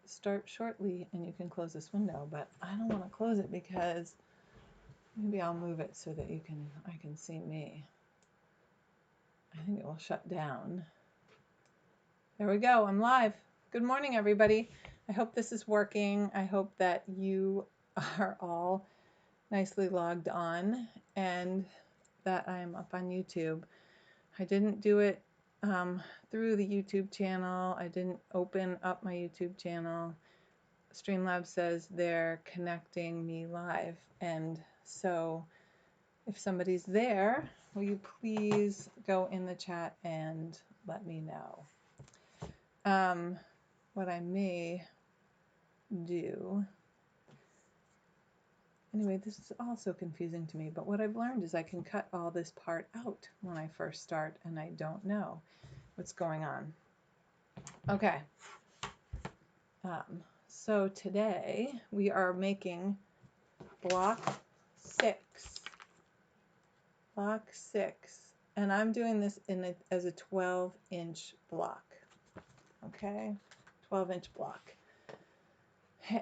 start shortly and you can close this window, but I don't want to close it because maybe I'll move it so that I can see me. I think it will shut down. There we go. I'm live. Good morning, everybody. I hope this is working. I hope that you are all nicely logged on and that I'm up on YouTube. I didn't do it through the YouTube channel. I didn't open up my YouTube channel. Streamlabs says they're connecting me live, and so if somebody's there, will you please go in the chat and let me know. What I may do, anyway, this is also confusing to me, but what I've learned is I can cut all this part out when I first start and I don't know what's going on. Okay, so today we are making block 6. Block 6, and I'm doing this as a 12-inch block. Okay, 12-inch block.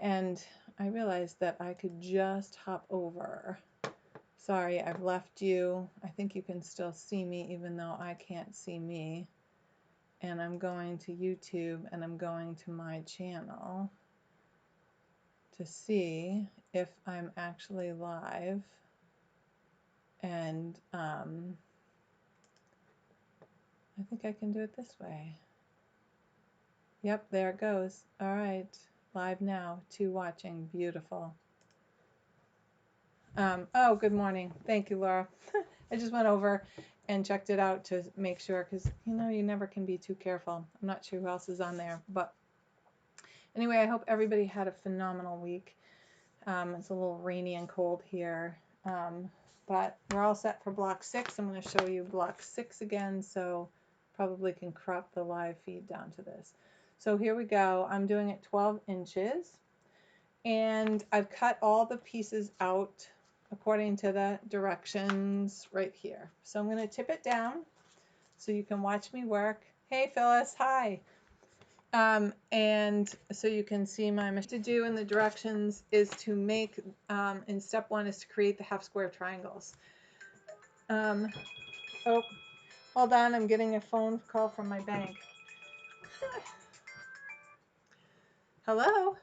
And I realized that I could just hop over. Sorry, I've left you. I think you can still see me even though I can't see me. And I'm going to YouTube and I'm going to my channel to see if I'm actually live. And I think I can do it this way. Yep, there it goes. All right, live now, 2 watching, beautiful. Oh, good morning. Thank you, Laura. I just went over and checked it out to make sure, because you know, you never can be too careful. I'm not sure who else is on there, but anyway, I hope everybody had a phenomenal week. It's a little rainy and cold here, but we're all set for block 6. I'm going to show you block 6 again, so probably can crop the live feed down to this. So here we go. I'm doing it 12 inches, and I've cut all the pieces out according to the directions right here. So I'm going to tip it down so you can watch me work. Hey, Phyllis, hi. And so you can see my mission to do in the directions is to make, in step 1 is to create the half square triangles. Oh, hold on, I'm getting a phone call from my bank. Hello?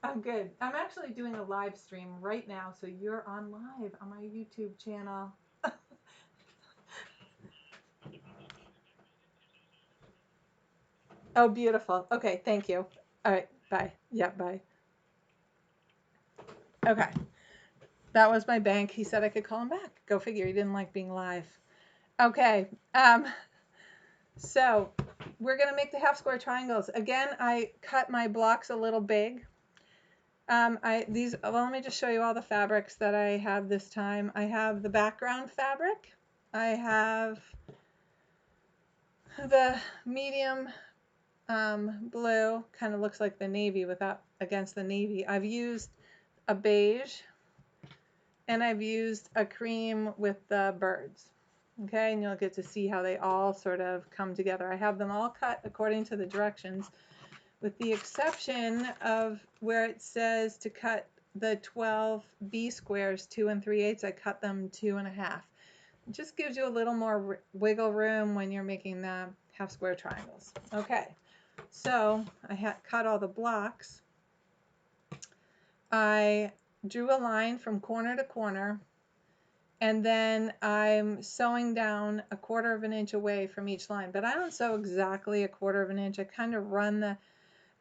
I'm good. I'm actually doing a live stream right now, so you're on live on my YouTube channel. Oh, beautiful. Okay, thank you. All right, bye. Yeah, bye. Okay, that was my bank. He said I could call him back. Go figure. He didn't like being live. Okay, so we're gonna make the half square triangles. Again, I cut my blocks a little big. Well, let me just show you all the fabrics that I have this time. I have the background fabric. I have the medium blue, kind of looks like the navy against the navy. I've used a beige, and I've used a cream with the birds. Okay, and you'll get to see how they all sort of come together. I have them all cut according to the directions, with the exception of where it says to cut the 12 B squares 2 3/8. I cut them 2 1/2. It just gives you a little more wiggle room when you're making the half square triangles. Okay, so I cut all the blocks. I drew a line from corner to corner, and then I'm sewing down 1/4 of an inch away from each line, but I don't sew exactly 1/4 of an inch. I kind of run the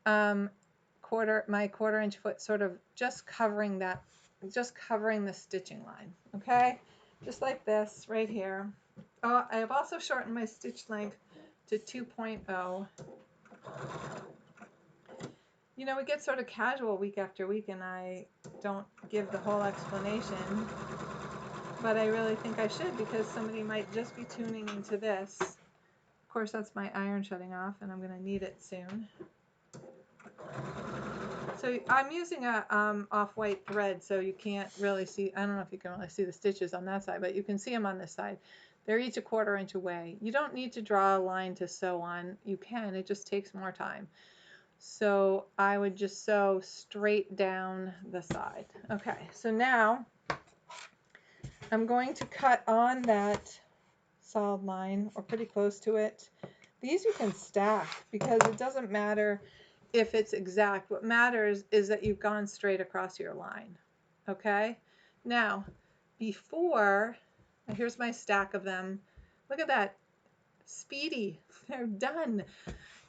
my 1/4 inch foot sort of just covering the stitching line. Okay, just like this right here. Oh, I have also shortened my stitch length to 2.0. You know, we get sort of casual week after week, and I don't give the whole explanation, but I really think I should, because somebody might just be tuning into this. Of course, that's my iron shutting off, and I'm going to need it soon. So I'm using a off-white thread, so you can't really see, I don't know if you can really see the stitches on that side, but you can see them on this side. They're each a 1/4 inch away. You don't need to draw a line to sew on. You can, it just takes more time. So I would just sew straight down the side. Okay, so now I'm going to cut on that solid line or pretty close to it. These you can stack because it doesn't matter if it's exact. What matters is that you've gone straight across your line. Okay, now before, here's my stack of them. Look at that, speedy, they're done.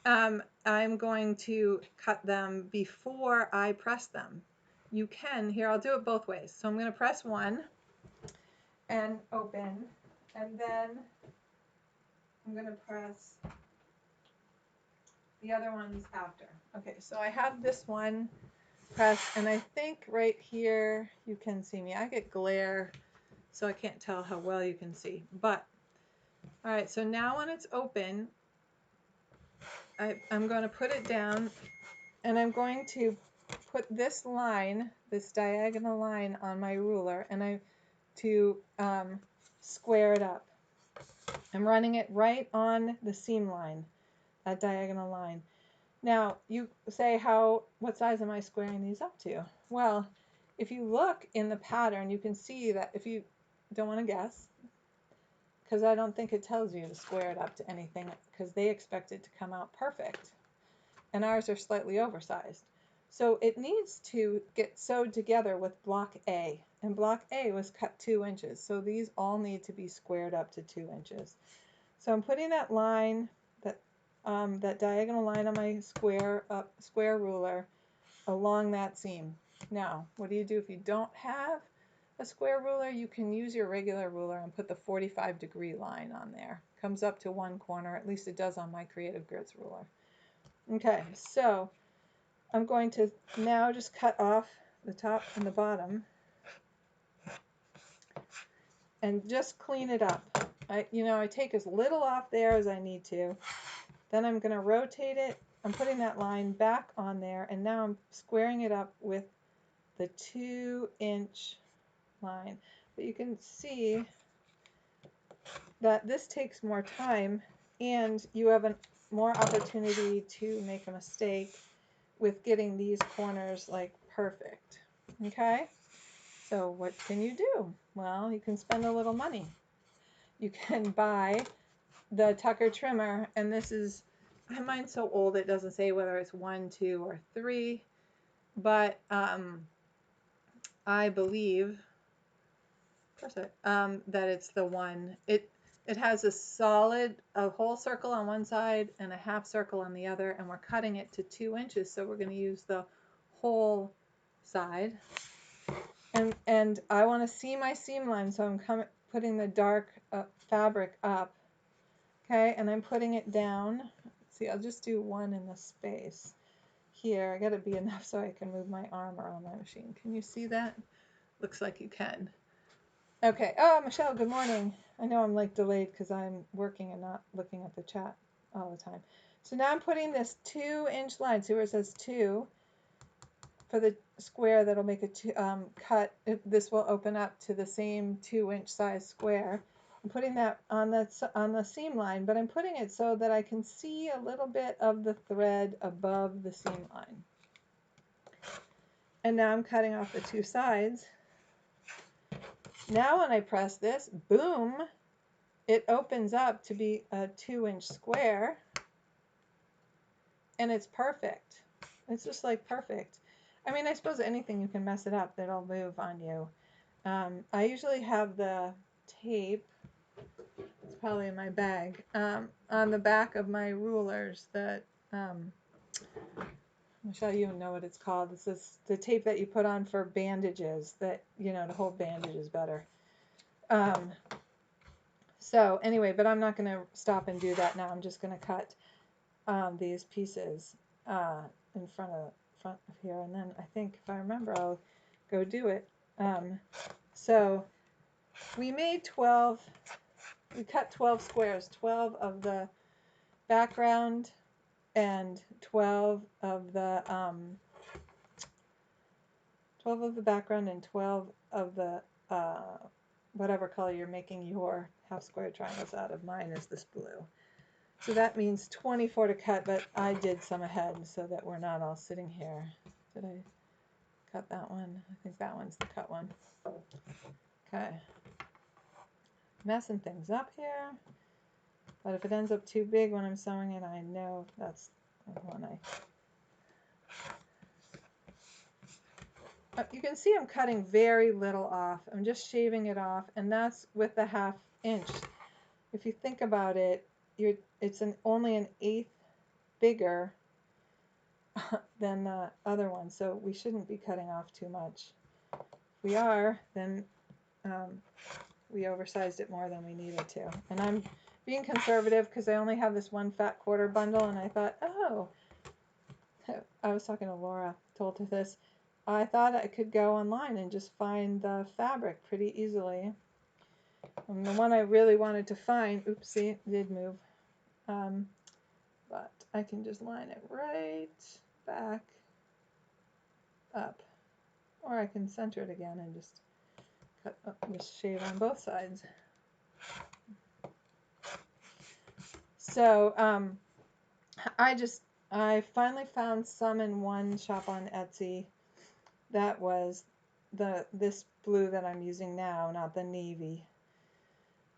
I'm going to cut them before I press them. You can, here I'll do it both ways. So I'm going to press one and open, and then I'm going to press the other ones after. Okay, so I have this one pressed, and I think right here you can see me. I get glare, so I can't tell how well you can see. But, all right, so now when it's open, I'm going to put it down, and I'm going to put this line, this diagonal line on my ruler, and to square it up. I'm running it right on the seam line, that diagonal line. Now, you say, what size am I squaring these up to? Well, if you look in the pattern, you can see that, if you don't want to guess, because I don't think it tells you to square it up to anything, because they expect it to come out perfect. And ours are slightly oversized. So it needs to get sewed together with block A. And block A was cut 2 inches. So these all need to be squared up to 2 inches. So I'm putting that line, that diagonal line on my square ruler along that seam. Now, what do you do if you don't have a square ruler? You can use your regular ruler and put the 45-degree line on there. Comes up to one corner, at least it does on my Creative Grits ruler. Okay, so I'm going to now just cut off the top and the bottom and just clean it up. I take as little off there as I need to. Then I'm going to rotate it. I'm putting that line back on there, and now I'm squaring it up with the 2-inch line. But you can see that this takes more time, and you have more opportunity to make a mistake with getting these corners like perfect. Okay, so what can you do? Well, you can spend a little money. You can buy the Tucker trimmer, and this is, mine's so old it doesn't say whether it's 1, 2, or 3, but I believe, of course, that it's the one. It has a whole circle on one side and a half circle on the other, and we're cutting it to 2 inches, so we're going to use the whole side. And I want to see my seam line, so I'm putting the dark fabric up. Okay, and I'm putting it down. See, I'll just do one in the space here. I got to be enough so I can move my arm around my machine. Can you see that? Looks like you can. Okay. Oh, Michelle, good morning. I know I'm like delayed because I'm working and not looking at the chat all the time. So now I'm putting this 2-inch line. See where it says 2 for the square that'll make a cut. This will open up to the same 2-inch size square. I'm putting that on the seam line, but I'm putting it so that I can see a little bit of the thread above the seam line. And now I'm cutting off the 2 sides. Now when I press this, boom, it opens up to be a 2-inch square, and it's perfect. It's just like perfect. I mean, I suppose anything you can mess it up, that'll move on you. I usually have the tape, it's probably in my bag, on the back of my rulers that, Michelle, you know what it's called. This is the tape that you put on for bandages, that, to hold bandages better. So anyway, but I'm not going to stop and do that now. I'm just going to cut these pieces in front of here, and then I think, if I remember, I'll go do it. So we made 12, we cut 12 squares, 12 of the background and 12 of the 12 of the background and 12 of the whatever color you're making your half square triangles out of mine is this blue. So that means 24 to cut, but I did some ahead so that we're not all sitting here. Did I cut that one? I think that one's the cut one. Okay. Messing things up here. But if it ends up too big when I'm sewing it, I know that's the one you can see I'm cutting very little off. I'm just shaving it off, and that's with the 1/2 inch. If you think about it, it's only an 1/8 bigger than the other one, so we shouldn't be cutting off too much. If we are, then we oversized it more than we needed to. And I'm being conservative because I only have this one fat quarter bundle, and I thought, oh, I was talking to Laura, told her this. I thought I could go online and just find the fabric pretty easily. And the one I really wanted to find, oopsie, it did move. But I can just line it right back up. Or I can center it again and just cut up, just shave on both sides. So I finally found some in one shop on Etsy that was this blue that I'm using now, not the navy.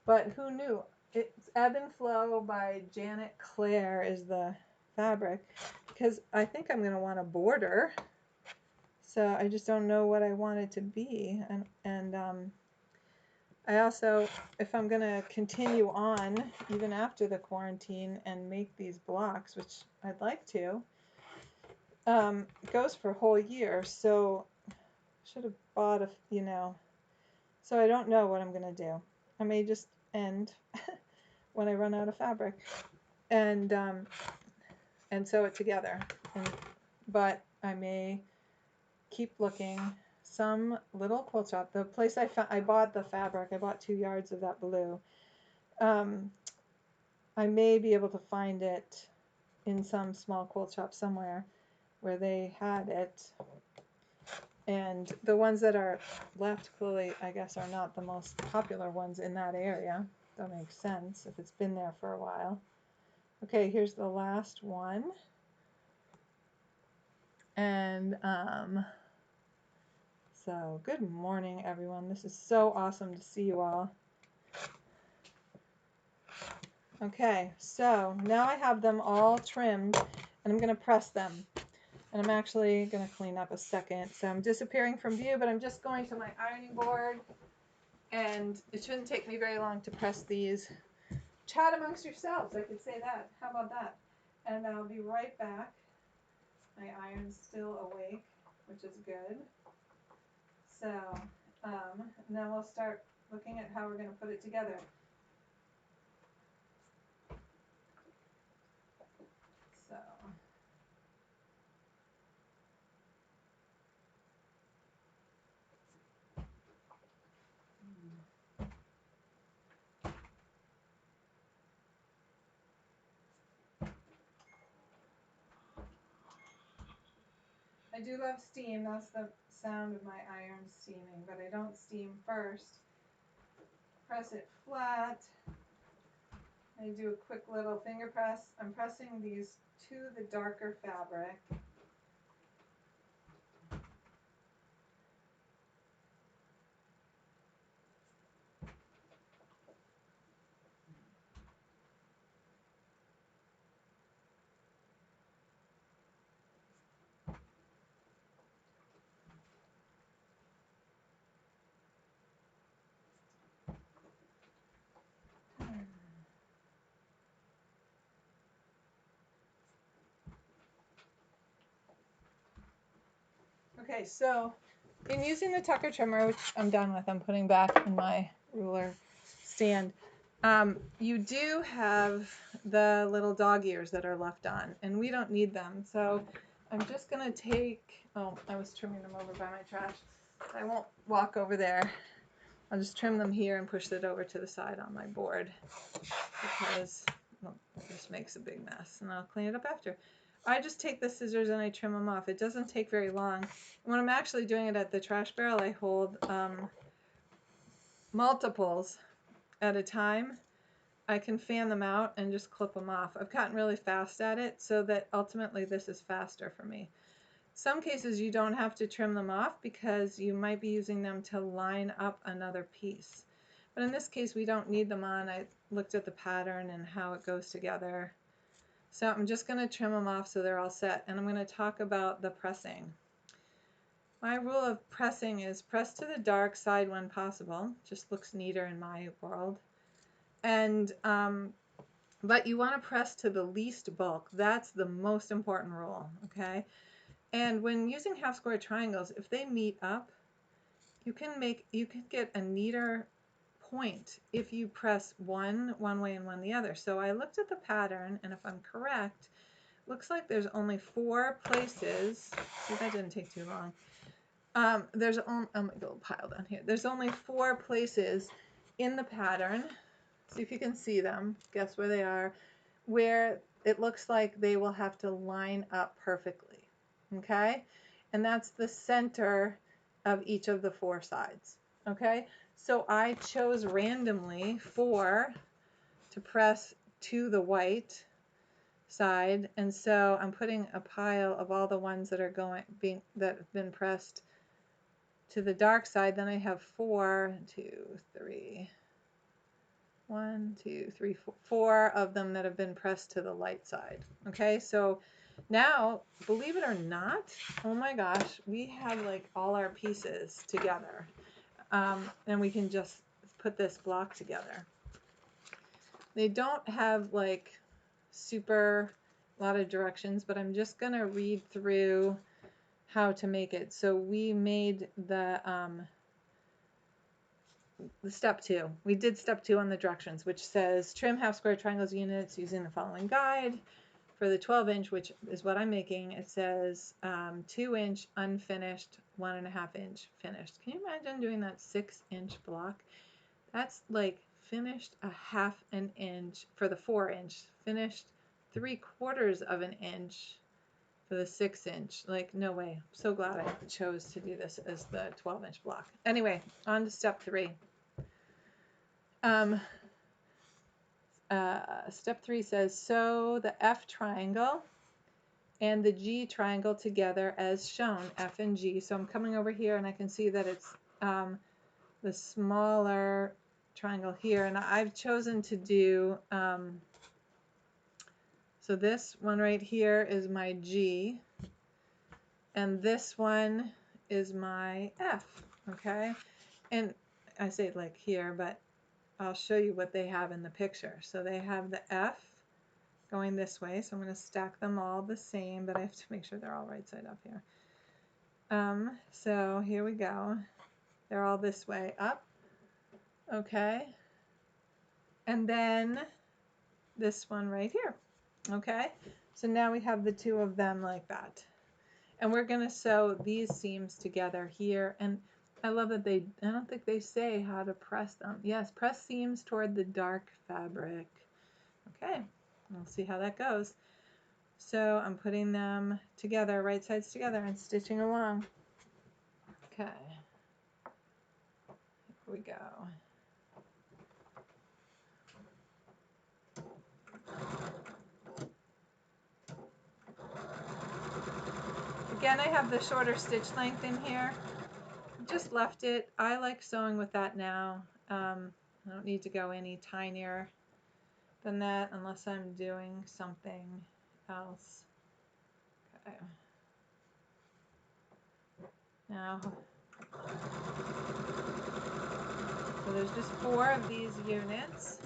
But who knew? It's Ebb and Flow by Janet Claire is the fabric, because I think I'm going to want a border. So I just don't know what I want it to be. And I also, if I'm going to continue on even after the quarantine and make these blocks, which I'd like to, it goes for a whole year. So should have bought so I don't know what I'm going to do. I may just end when I run out of fabric and sew it together. But I may keep looking. Some little quilt shop, the place I bought the fabric, I bought 2 yards of that blue. I may be able to find it in some small quilt shop somewhere where they had it. And the ones that are left clearly, I guess, are not the most popular ones in that area. That makes sense if it's been there for a while. Okay, here's the last one. And so good morning, everyone. This is so awesome to see you all. Okay, so now I have them all trimmed, and I'm going to press them. And I'm actually going to clean up a second. So I'm disappearing from view, but I'm just going to my ironing board. And it shouldn't take me very long to press these. Chat amongst yourselves, I could say that. How about that? And I'll be right back. My iron's still awake, which is good. So now we'll start looking at how we're going to put it together. So I do love steam. That's the sound of my iron steaming, but I don't steam first. Press it flat. I do a quick little finger press. I'm pressing these to the darker fabric. Okay, so in using the Tucker trimmer, which I'm done with, I'm putting back in my ruler stand, you do have the little dog ears that are left on, and we don't need them. So I'm just going to take, oh, I was trimming them over by my trash. I won't walk over there. I'll just trim them here and push it over to the side on my board because well, it just makes a big mess, and I'll clean it up after. I just take the scissors and I trim them off. It doesn't take very long. When I'm actually doing it at the trash barrel, I hold multiples at a time, I can fan them out and just clip them off. I've gotten really fast at it so that ultimately this is faster for me. Some cases you don't have to trim them off because you might be using them to line up another piece. But in this case, we don't need them on. I looked at the pattern and how it goes together. So I'm just going to trim them off so they're all set. And I'm going to talk about the pressing. My rule of pressing is press to the dark side when possible. Just looks neater in my world. And but you want to press to the least bulk. That's the most important rule, okay? And when using half square triangles, if they meet up, you can get a neater point if you press one way and one the other. So I looked at the pattern, and if I'm correct, looks like there's only 4 places. See, that didn't take too long. There's only, oh my god, pile down here. There's only 4 places in the pattern. See if you can see them. Guess where they are. Where it looks like they will have to line up perfectly. Okay? And that's the center of each of the 4 sides. Okay? So I chose randomly 4 to press to the white side, and so I'm putting a pile of all the ones that are that have been pressed to the dark side. Then I have 4, 2, 3, 1, 2, 3, 4 of them that have been pressed to the light side. Okay, so now, believe it or not, oh my gosh, we have like all our pieces together, and we can just put this block together. They don't have like super lot of directions, but I'm just gonna read through how to make it. So we made the step 2. We did step 2 on the directions, which says trim half square triangles units using the following guide. For the 12-inch, which is what I'm making, it says 2-inch unfinished, 1.5-inch finished. Can you imagine doing that 6-inch block? That's like finished a 1/2 inch for the 4-inch, finished 3/4 of an inch for the 6-inch. Like, no way. I'm so glad I chose to do this as the 12-inch block. Anyway, on to step 3. Step 3 says sew the F triangle and the G triangle together as shown, F and G. So I'm coming over here and I can see that it's the smaller triangle here, and I've chosen to do so this one right here is my G, and this one is my F. Okay, and I say it like here, but I'll show you what they have in the picture. So they have the F going this way, so I'm going to stack them all the same, but I have to make sure they're all right side up here. So here we go. They're all this way up. Okay. And then this one right here. Okay. So now we have the 2 of them like that. And we're going to sew these seams together here. And I love that I don't think they say how to press them. Yes, press seams toward the dark fabric. Okay. We'll see how that goes. So I'm putting them together, right sides together, and stitching along. Okay. Here we go. Again, I have the shorter stitch length in here. Just left it. I like sewing with that now. I don't need to go any tinier than that unless I'm doing something else. Okay. Now, so there's just 4 of these units.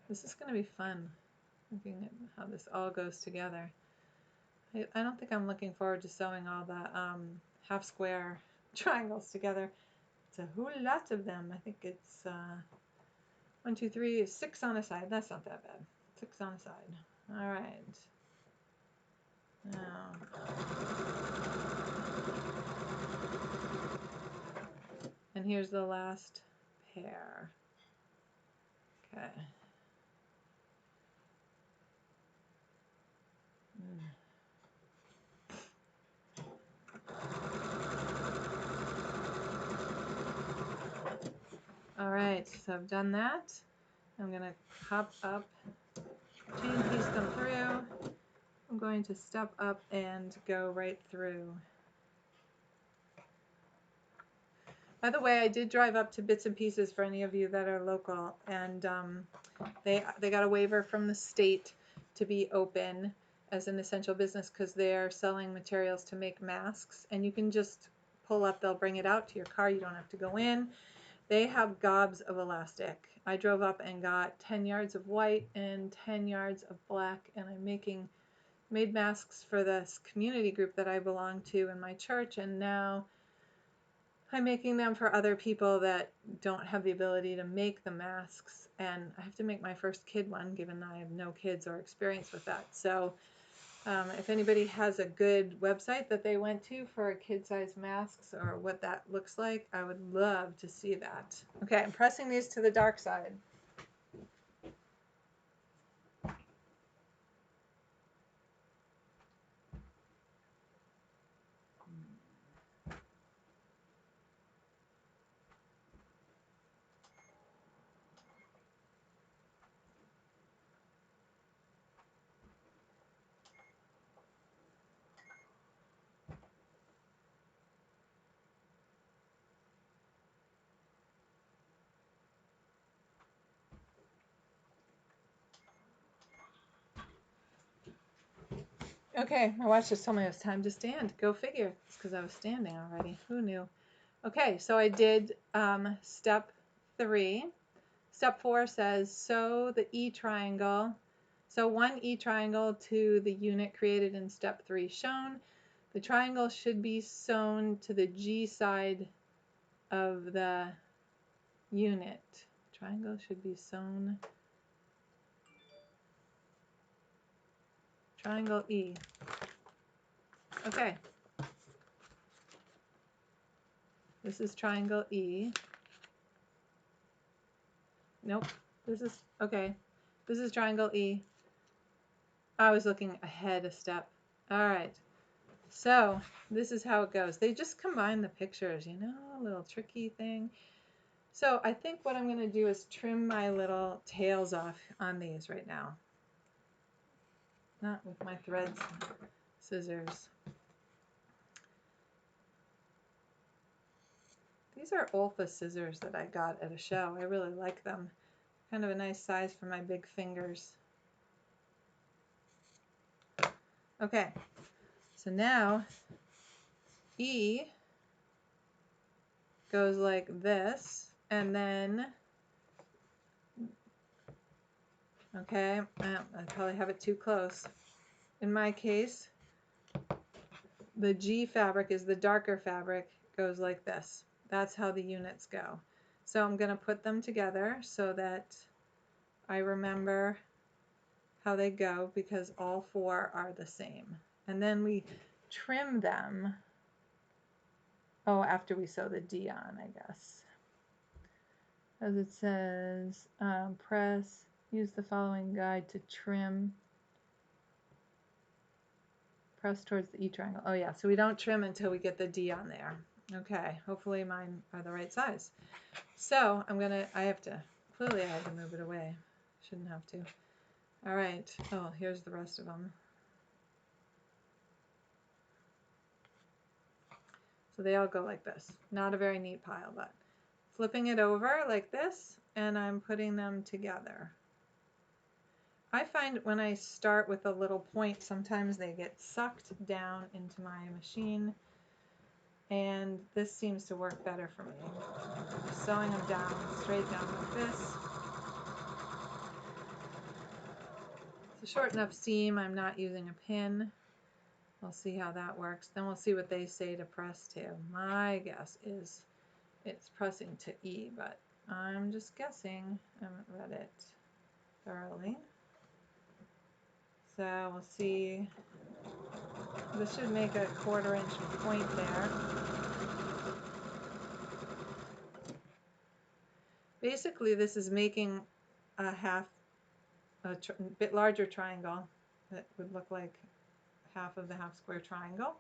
This is going to be fun, looking at how this all goes together. I don't think I'm looking forward to sewing all the half square triangles together. It's a whole lot of them. I think it's 1, 2, 3, 6 on a side. That's not that bad. 6 on a side. All right. Now, and here's the last pair. Okay. All right, so I've done that. I'm going to hop up, chain piece them through. I'm going to step up and go right through. By the way, I did drive up to Bits and Pieces for any of you that are local, and they got a waiver from the state to be open as an essential business because they're selling materials to make masks, and you can just pull up, they'll bring it out to your car, you don't have to go in. They have gobs of elastic. I drove up and got 10 yards of white and 10 yards of black, and I'm made masks for this community group that I belong to in my church, and now I'm making them for other people that don't have the ability to make the masks, and I have to make my first kid one given I have no kids or experience with that. So if anybody has a good website that they went to for kid-sized masks or what that looks like, I would love to see that. Okay, I'm pressing these to the dark side. Okay, my watch just told me it was time to stand. Go figure. It's because I was standing already. Who knew? Okay, so I did step 3. Step 4 says sew the E triangle. So one E triangle to the unit created in step 3 shown. The triangle should be sewn to the G side of the unit. Triangle should be sewn. Triangle E. Okay. This is triangle E. Nope. This is, okay. This is triangle E. I was looking ahead a step. All right. So this is how it goes. They just combine the pictures, you know, a little tricky thing. So I think what I'm going to do is trim my little tails off on these right now. Not with my threads and scissors. These are Olfa scissors that I got at a show. I really like them. Kind of a nice size for my big fingers. Okay, so now E goes like this, and then, okay, I probably have it too close. In my case, the G fabric is the darker fabric, goes like this. That's how the units go. So I'm going to put them together so that I remember how they go because all 4 are the same. And then we trim them, oh, after we sew the D on, I guess. As it says, use the following guide to trim. Press towards the E triangle. Oh yeah, so we don't trim until we get the D on there. Okay, hopefully mine are the right size. So clearly I have to move it away. Shouldn't have to. All right, oh, here's the rest of them. So they all go like this. Not a very neat pile, but flipping it over like this, and I'm putting them together. I find when I start with a little point, sometimes they get sucked down into my machine, and this seems to work better for me. Just sewing them down, straight down like this. It's a short enough seam, I'm not using a pin. We'll see how that works. Then we'll see what they say to press to. My guess is it's pressing to E, but I'm just guessing. I haven't read it thoroughly. So we'll see. This should make a 1/4 inch point there. Basically, this is making a bit larger triangle that would look like half of the half square triangle.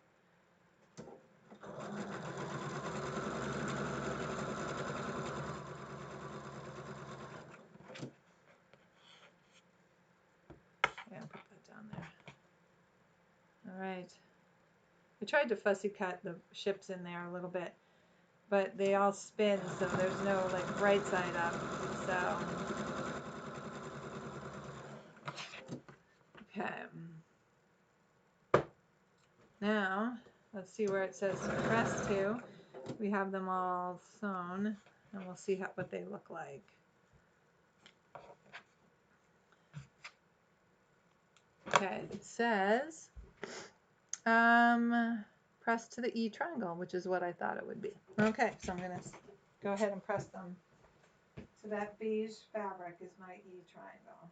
I tried to fussy cut the ships in there a little bit, but they all spin, so there's no like right side up. So, okay. Now, let's see where it says press to. We have them all sewn, and we'll see what they look like. Okay, it says press to the E triangle, which is what I thought it would be. Okay, so I'm going to go ahead and press them. So that beige fabric is my E triangle.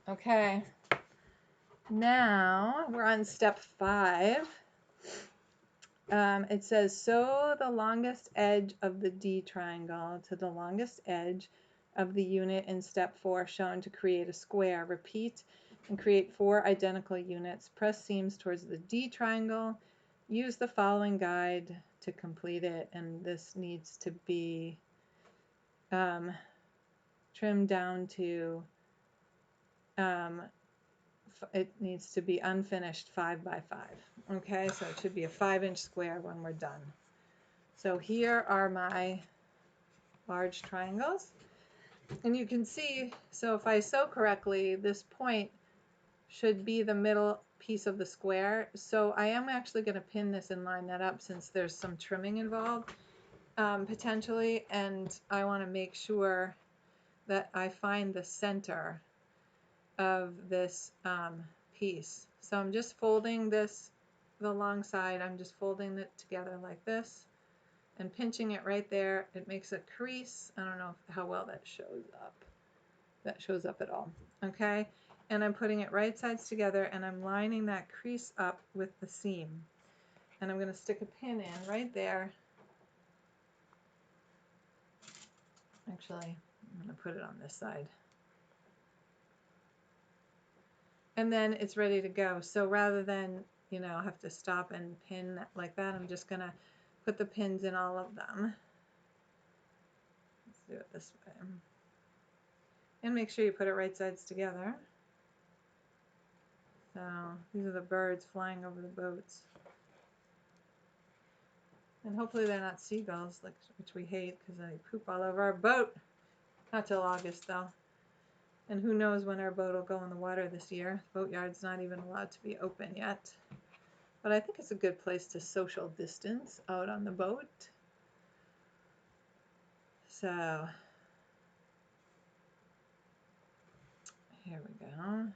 Okay, now we're on step 5. It says sew the longest edge of the D triangle to the longest edge of the unit in step 4 shown to create a square. Repeat and create 4 identical units. Press seams towards the D triangle. Use the following guide to complete it, and this needs to be trimmed down to it needs to be unfinished 5 by 5. Okay, so it should be a 5-inch square when we're done. So here are my large triangles, and you can see, so if I sew correctly, this point should be the middle piece of the square. So I am actually going to pin this and line that up since there's some trimming involved potentially, and I want to make sure that I find the center of this piece. So I'm just folding this, the long side, I'm just folding it together like this and pinching it right there. It makes a crease. I don't know how well that shows up. That shows up at all. Okay, and I'm putting it right sides together, and I'm lining that crease up with the seam. And I'm going to stick a pin in right there. Actually, I'm going to put it on this side. And then it's ready to go. So rather than, you know, have to stop and pin like that, I'm just going to put the pins in all of them. Let's do it this way. And make sure you put it right sides together. So these are the birds flying over the boats. And hopefully they're not seagulls, which we hate because they poop all over our boat. Not till August though. And who knows when our boat will go in the water this year. The boatyard's not even allowed to be open yet. But I think it's a good place to social distance out on the boat. So here we go.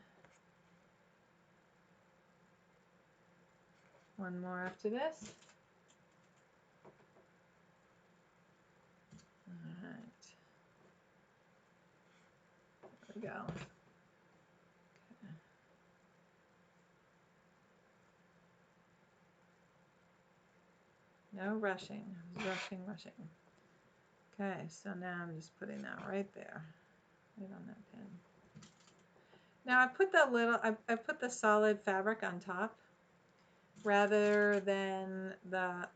One more after this. All right. There we go. Okay. No rushing. Rushing. Okay, so now I'm just putting that right there, right on that pin. Now I put the solid fabric on top rather than the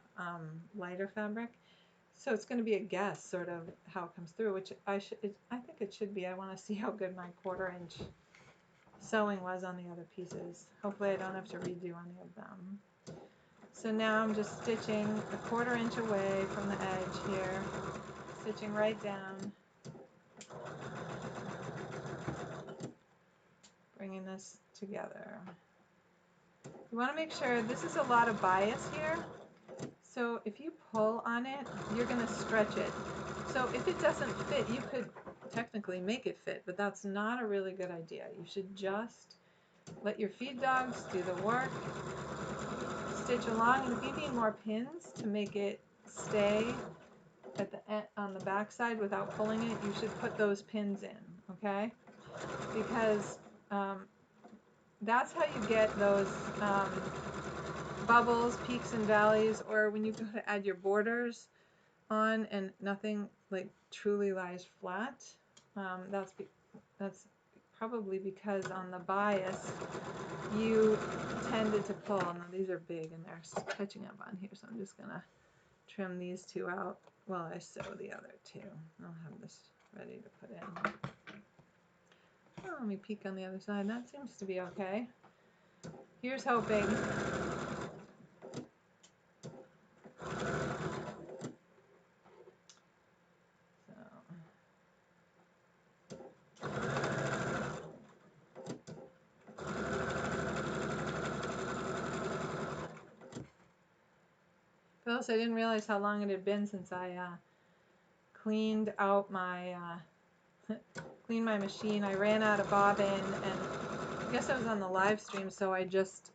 lighter fabric. So it's going to be a guess sort of how it comes through, which I think it should be. I want to see how good my 1/4 inch sewing was on the other pieces. Hopefully I don't have to redo any of them. So now I'm just stitching a 1/4 inch away from the edge here, stitching right down, bringing this together. You want to make sure, this is a lot of bias here, so if you pull on it, you're going to stretch it. So if it doesn't fit, you could technically make it fit, but that's not a really good idea. You should just let your feed dogs do the work, stitch along, and if you need more pins to make it stay at the end, on the back side without pulling it, you should put those pins in, okay? Because that's how you get those bubbles, peaks and valleys, or when you go to add your borders on and nothing like truly lies flat, that's probably because on the bias you tended to pull. Now these are big and they're catching up on here, so I'm just gonna trim these two out while I sew the other two. I'll have this ready to put in. Oh, let me peek on the other side. That seems to be okay. Here's hoping. Phyllis, I didn't realize how long it had been since I cleaned out my cleaned my machine. I ran out of bobbin, and I guess I was on the live stream, so I just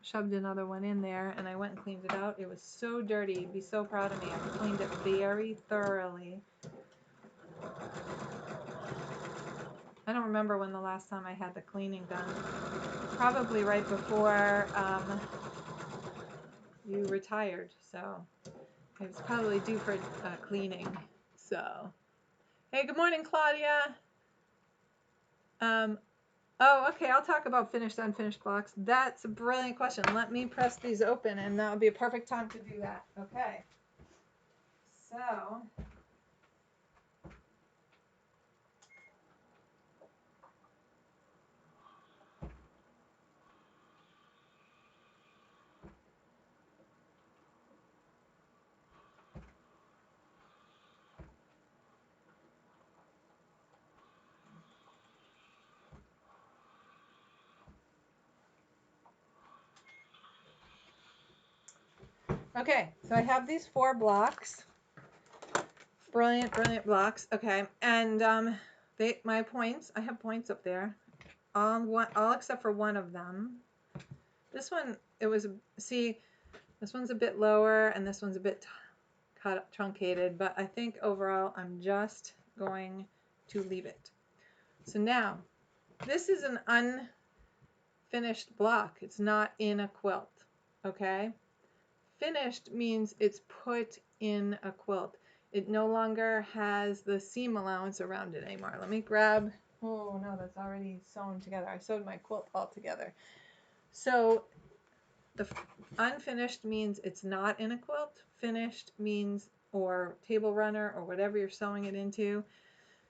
shoved another one in there, and I went and cleaned it out. It was so dirty. You'd be so proud of me. I cleaned it very thoroughly. I don't remember when the last time I had the cleaning done. Probably right before you retired, so it was probably due for cleaning. So, hey, good morning, Claudia. Oh, okay, I'll talk about finished, unfinished blocks. That's a brilliant question. Let me press these open, and that would be a perfect time to do that. Okay. So, okay, so I have these 4 blocks. Brilliant, brilliant blocks. Okay, and my points, I have points up there. All except for one of them. This one, see, this one's a bit lower, and this one's a bit truncated, but I think overall I'm just going to leave it. So now, this is an unfinished block. It's not in a quilt, okay? Finished means it's put in a quilt. It no longer has the seam allowance around it anymore. Let me grab, oh no, that's already sewn together. I sewed my quilt all together. So the unfinished means it's not in a quilt. Finished means, or table runner, or whatever you're sewing it into.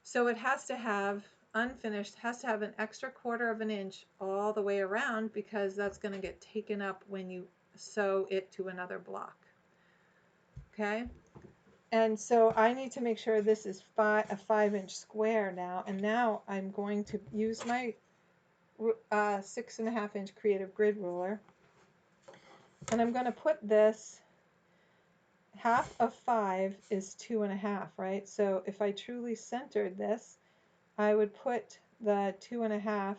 So it has to have, unfinished has to have an extra 1/4 of an inch all the way around, because that's going to get taken up when you sew it to another block. Okay? And so I need to make sure this is a 5-inch square now. And now I'm going to use my 6.5-inch creative grid ruler. And I'm going to put this, 1/2 of 5 is 2.5, right? So if I truly centered this, I would put the 2.5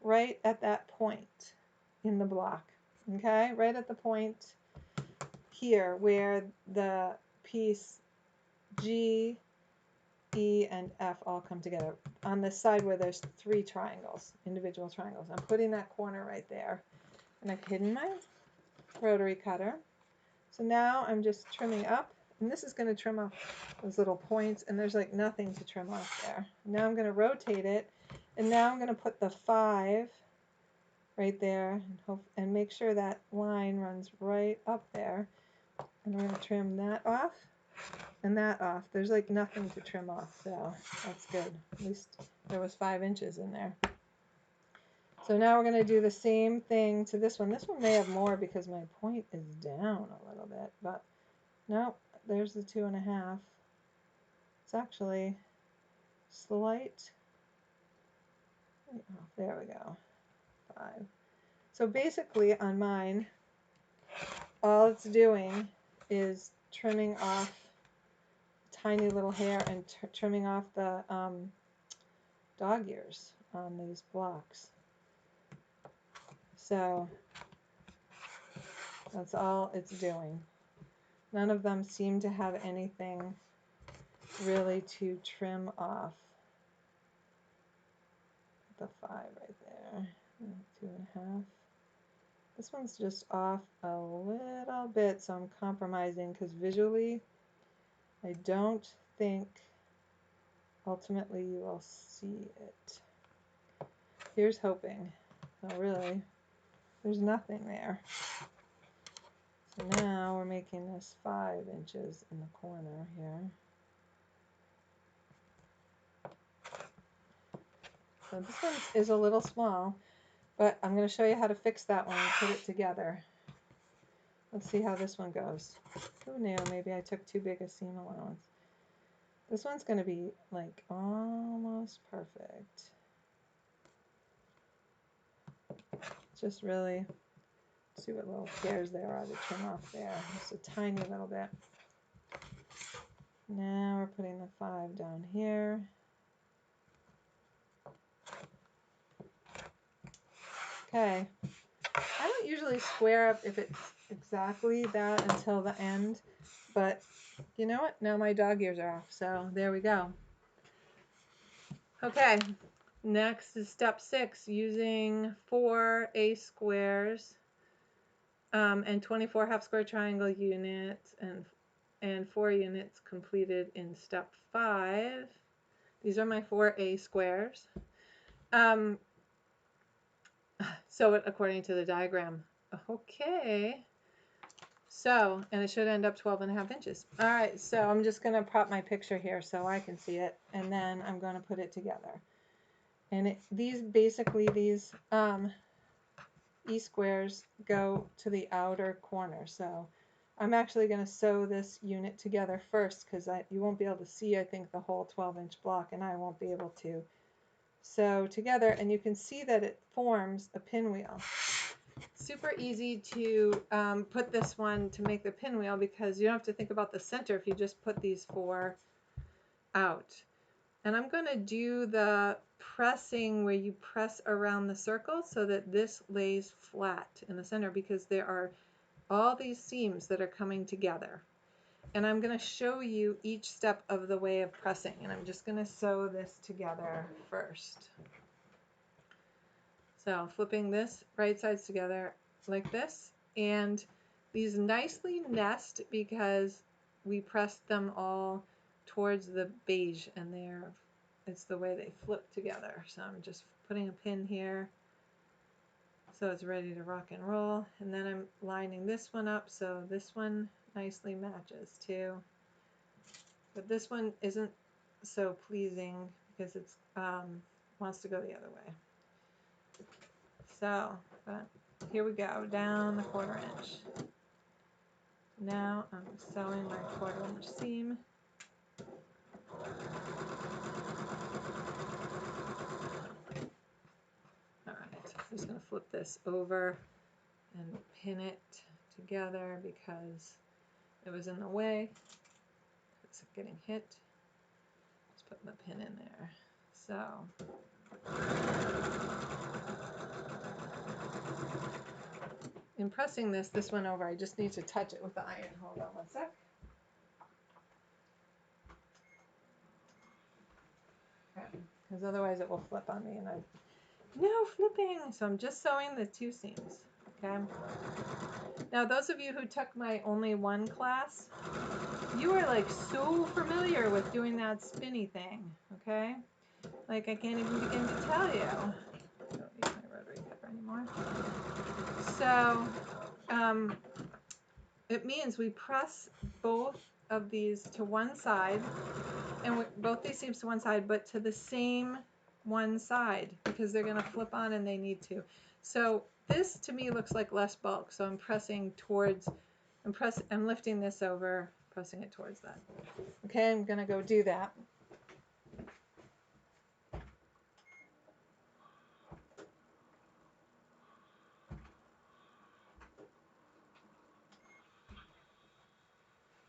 right at that point in the block, okay? Right at the point here where the piece G, E, and F all come together. On the side where there's 3 triangles, individual triangles. I'm putting that corner right there. And I've hidden my rotary cutter. So now I'm just trimming up, and this is going to trim off those little points, and there's like nothing to trim off there. Now I'm going to rotate it, and now I'm going to put the 5 right there, and make sure that line runs right up there. And we're going to trim that off and that off. There's like nothing to trim off, so that's good. At least there was 5 inches in there. So now we're going to do the same thing to this one. This one may have more because my point is down a little bit, but no, there's the 2.5. It's actually slight. Oh, there we go. 5. So basically on mine, all it's doing is trimming off tiny little hair and trimming off the dog ears on these blocks. So that's all it's doing. None of them seem to have anything really to trim off. The 5 right there, 2.5. This one's just off a little bit, so I'm compromising because visually I don't think ultimately you will see it. Here's hoping. Oh, really, there's nothing there. So now we're making this 5 inches in the corner here. So this one is a little small, but I'm going to show you how to fix that one and put it together. Let's see how this one goes. Who knew? Maybe I took too big a seam allowance. This one's going to be like almost perfect. Just really see what little hairs there are to trim off there. Just a tiny little bit. Now we're putting the 5 down here. Okay. I don't usually square up if it's exactly that until the end, but you know what? Now my dog ears are off, so there we go. Okay, next is step 6, using 4 ace squares and 24 half square triangle units and 4 units completed in step 5. These are my 4 ace squares. So according to the diagram. Okay. So, and it should end up 12.5 inches. All right, so I'm just going to prop my picture here so I can see it, and then I'm going to put it together. And these E squares go to the outer corner. So I'm actually going to sew this unit together first because you won't be able to see, I think, the whole 12-inch block, and I won't be able to sew together. And you can see that it forms a pinwheel. Super easy to put this one to make the pinwheel because you don't have to think about the center if you just put these 4 out. And I'm going to do the pressing where you press around the circle so that this lays flat in the center because there are all these seams that are coming together. And I'm going to show you each step of the way of pressing, and I'm just going to sew this together first. So flipping this right sides together like this, and these nicely nest because we pressed them all towards the beige, and it's the way they flip together. So I'm just putting a pin here so it's ready to rock and roll, and then I'm lining this one up so this one nicely matches too. But this one isn't so pleasing because it's wants to go the other way. So, but here we go, down the 1/4 inch. Now I'm sewing my 1/4 inch seam. Alright, I'm just going to flip this over and pin it together because it was in the way. It's getting hit. Just putting the pin in there. So, in pressing this one over, I just need to touch it with the iron. Hold on one sec. Because otherwise it will flip on me, and no flipping. So I'm just sewing the 2 seams. Okay. Now those of you who took my only 1 class, you are like so familiar with doing that spinny thing. Okay. Like I can't even begin to tell you. I don't use my rotary cutter anymore. So it means we press both of these to one side, and both these seams to one side, but to the same one side because they're going to flip on and they need to. So this to me looks like less bulk. So I'm pressing towards, I'm lifting this over, pressing it towards that. Okay, I'm going to go do that.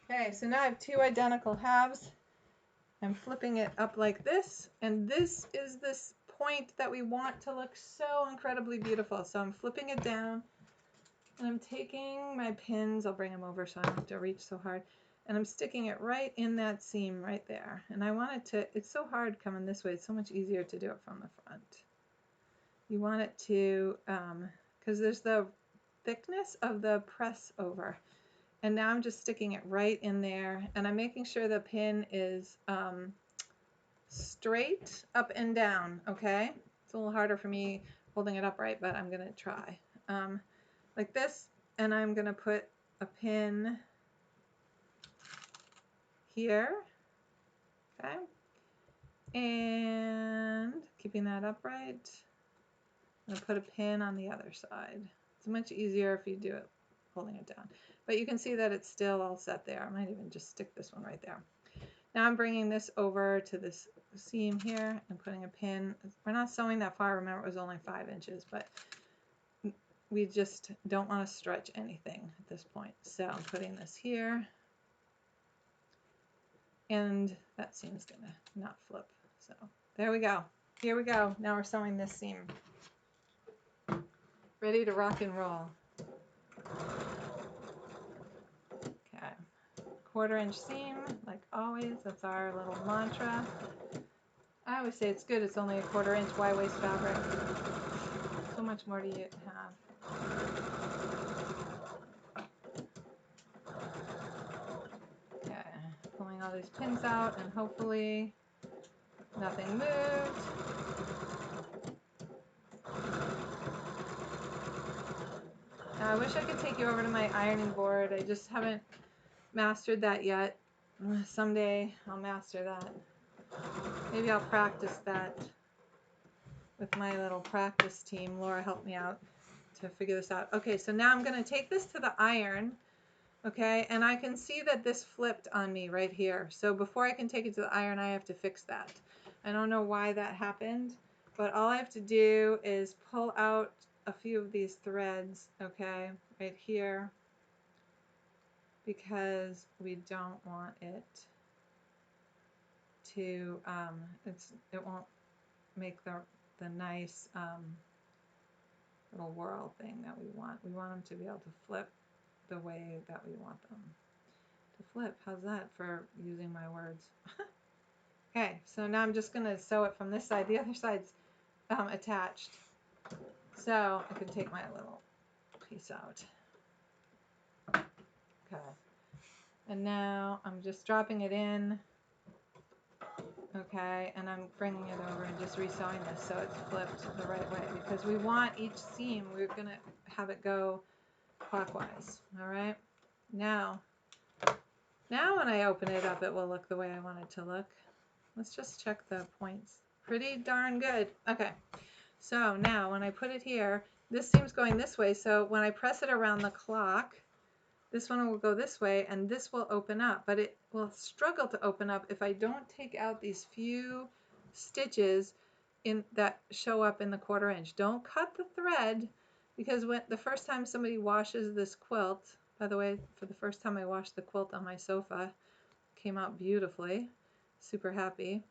Okay, so now I have 2 identical halves. I'm flipping it up like this, and this is this point that we want to look so incredibly beautiful. So I'm flipping it down, and I'm taking my pins, I'll bring them over so I don't have to reach so hard, and I'm sticking it right in that seam right there. And I want it to, it's so hard coming this way, it's so much easier to do it from the front. You want it to, because there's the thickness of the press over. And now I'm just sticking it right in there, and I'm making sure the pin is straight up and down, okay? It's a little harder for me holding it upright, but I'm gonna try. Like this, and I'm gonna put a pin here, okay? And keeping that upright, I'm gonna put a pin on the other side. It's much easier if you do it holding it down. But you can see that it's still all set there. I might even just stick this one right there. Now I'm bringing this over to this seam here and putting a pin. We're not sewing that far. Remember, it was only 5 inches, but we just don't want to stretch anything at this point. So I'm putting this here, and that seam's gonna not flip. So there we go. Here we go. Now we're sewing this seam. Ready to rock and roll. Okay. 1/4 inch seam, like always. That's our little mantra. I always say it's good. It's only a 1/4 inch Y-waist fabric. So much more do you have. Okay, pulling all these pins out, and hopefully nothing moved. Now, I wish I could take you over to my ironing board. I just haven't mastered that yet. Someday I'll master that. Maybe I'll practice that with my little practice team. Laura helped me out to figure this out. Okay, so now I'm going to take this to the iron. Okay, and I can see that this flipped on me right here. So before I can take it to the iron, I have to fix that. I don't know why that happened, but all I have to do is pull out a few of these threads, okay, right here, because we don't want it to, it won't make the nice little whirl thing that we want. We want them to be able to flip the way that we want them to flip. How's that for using my words? Okay, so now I'm just going to sew it from this side. The other side's attached. So I can take my little piece out. Okay. And now I'm just dropping it in. Okay, and I'm bringing it over and just resewing this so it's flipped the right way, because we want each seam, we're going to have it go clockwise. All right. Now when I open it up, it will look the way I want it to look. Let's just check the points. Pretty darn good. Okay. So now when I put it here, this seam's going this way. So when I press it around the clock, this one will go this way and this will open up, but it will struggle to open up if I don't take out these few stitches that show up in the 1/4 inch. Don't cut the thread, because when the first time somebody washes this quilt, by the way, for the first time I washed the quilt on my sofa, came out beautifully, super happy.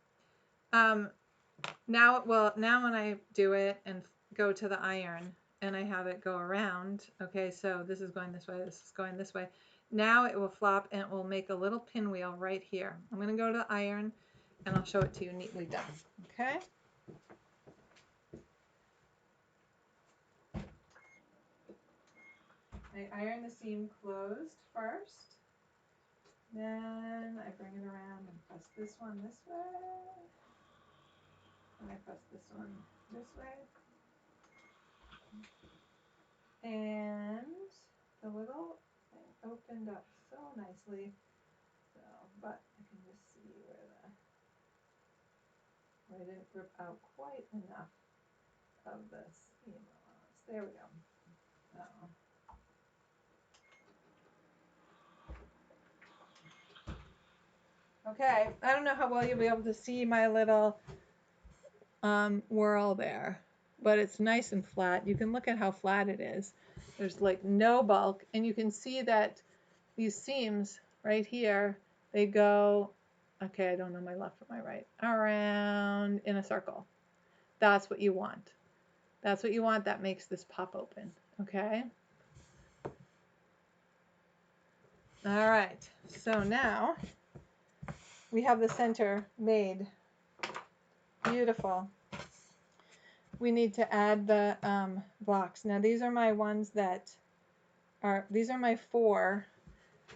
Now when I do it and go to the iron and I have it go around, okay, so this is going this way, this is going this way. Now it will flop and it will make a little pinwheel right here. I'm going to go to the iron and I'll show it to you neatly done, okay? I iron the seam closed first. Then I bring it around and press this one this way. And I press this one this way. And the little thing opened up so nicely. So, but I can just see where I didn't rip out quite enough of the seam allowance. There we go. Oh. Okay, I don't know how well you'll be able to see my little whirl there, but it's nice and flat. You can look at how flat it is. There's like no bulk, and you can see that these seams right here, they go, okay, I don't know my left from my right, around in a circle. That's what you want. That's what you want. That makes this pop open, okay? All right, so now we have the center made. Beautiful. We need to add the blocks. Now these are my ones that these are my 4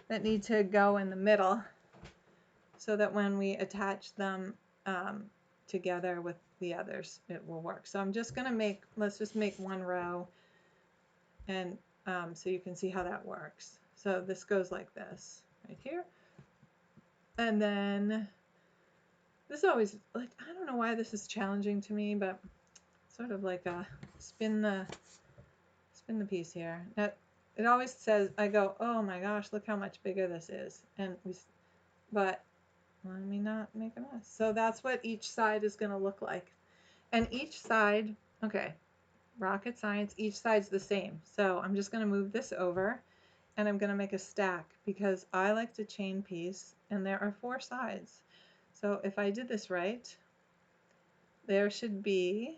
that need to go in the middle so that when we attach them together with the others, it will work. So I'm just gonna make, let's just make 1 row, and so you can see how that works. So this goes like this right here, and then this is always like, I don't know why this is challenging to me, but sort of like a spin the piece here. Now, it always says, I go, oh my gosh, look how much bigger this is, and but let me not make a mess. So that's what each side is going to look like, and each side, okay, rocket science, each side's the same. So I'm just going to move this over, and I'm going to make a stack because I like to chain piece, and there are 4 sides. So if I did this right, there should be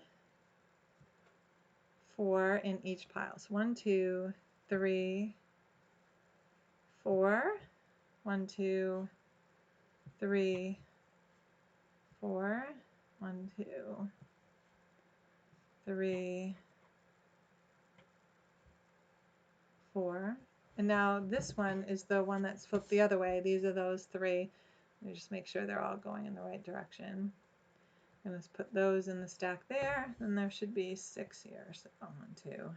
4 in each pile. So 1, 2, 3, 4. 1, 2, 3, 4. 1, 2, 3, 4. And now this one is the one that's flipped the other way. These are those 3. Let me just make sure they're all going in the right direction. And let's put those in the stack there. Then there should be 6 here. So 1, 2,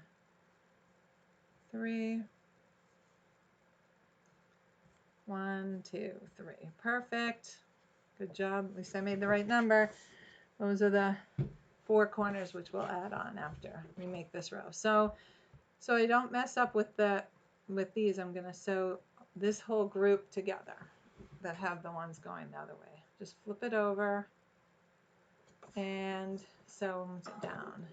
3. 1, 2, 3. Perfect. Good job. At least I made the right number. Those are the 4 corners, which we'll add on after we make this row. So I don't mess up with these. I'm going to sew this whole group together that have the ones going the other way. Just flip it over and sew it down.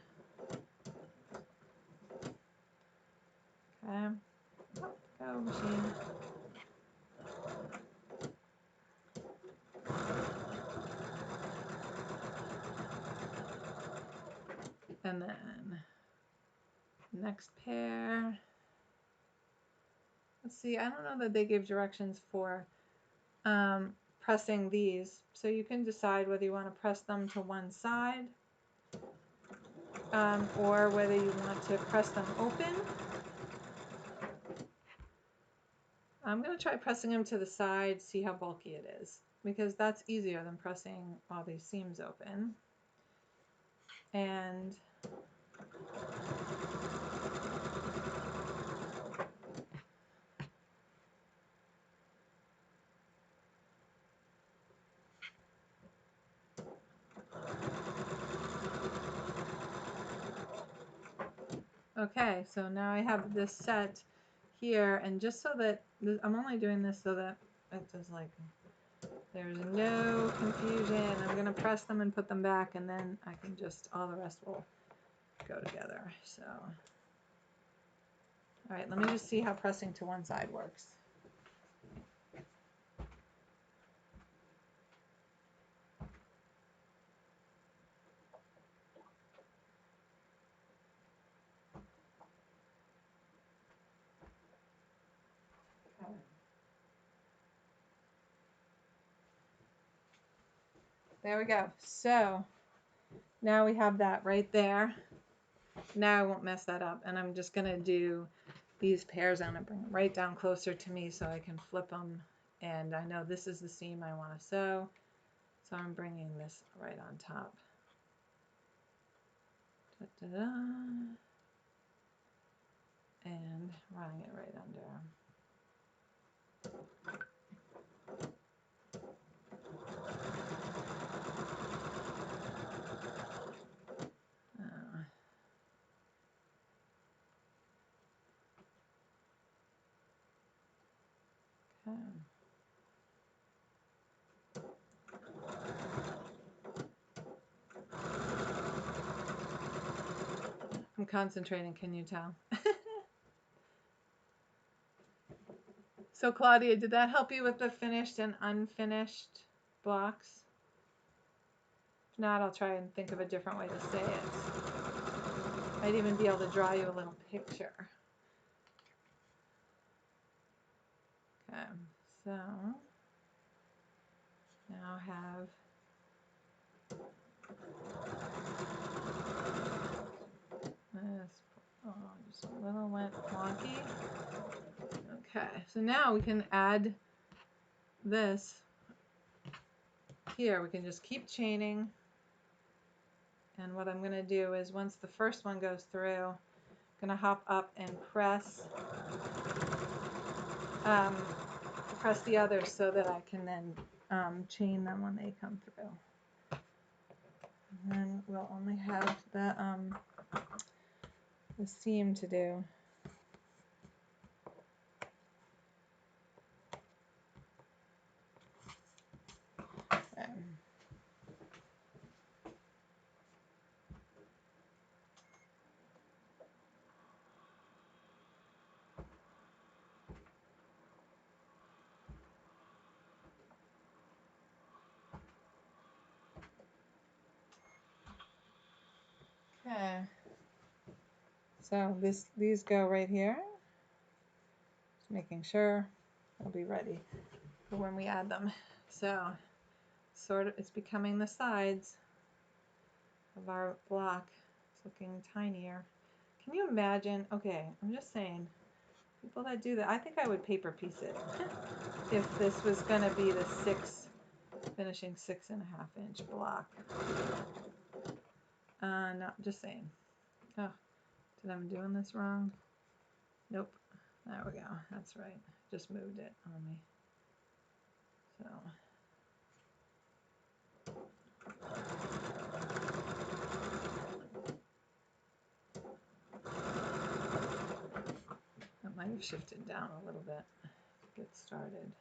Okay. Go, machine. And then next pair. Let's see, I don't know that they give directions for pressing these. So you can decide whether you want to press them to one side or whether you want to press them open. I'm going to try pressing them to the side, see how bulky it is, because that's easier than pressing all these seams open. And okay, so now I have this set here, and just so that I'm only doing this so that it does, like, there's no confusion. I'm going to press them and put them back, and then I can just, all the rest will go together. So, all right, let me just see how pressing to one side works. There we go. So now we have that right there. Now I won't mess that up, and I'm just going to do these pairs. I'm going to bring them right down closer to me so I can flip them, and I know this is the seam I want to sew, so I'm bringing this right on top. Da-da-da. And running it right under. Okay. I'm concentrating, can you tell? So Claudia, did that help you with the finished and unfinished blocks? If not, I'll try and think of a different way to say it. Might even be able to draw you a little picture. Okay, so now have this Oh, just a little went wonky. Okay, so now we can add this here. We can just keep chaining. And what I'm going to do is once the first one goes through, I'm going to hop up and press the others so that I can then chain them when they come through. And then we'll only have the seam to do. Okay. Okay. So these go right here. Just making sure they'll be ready for when we add them. So sort of it's becoming the sides of our block. It's looking tinier. Can you imagine? Okay, I'm just saying, people that do that, I think I would paper piece it if this was going to be the finishing 6.5 inch block. No, just saying. Oh, did I doing this wrong? Nope. There we go. That's right. Just moved it on me. So. That might have shifted down a little bit to get started.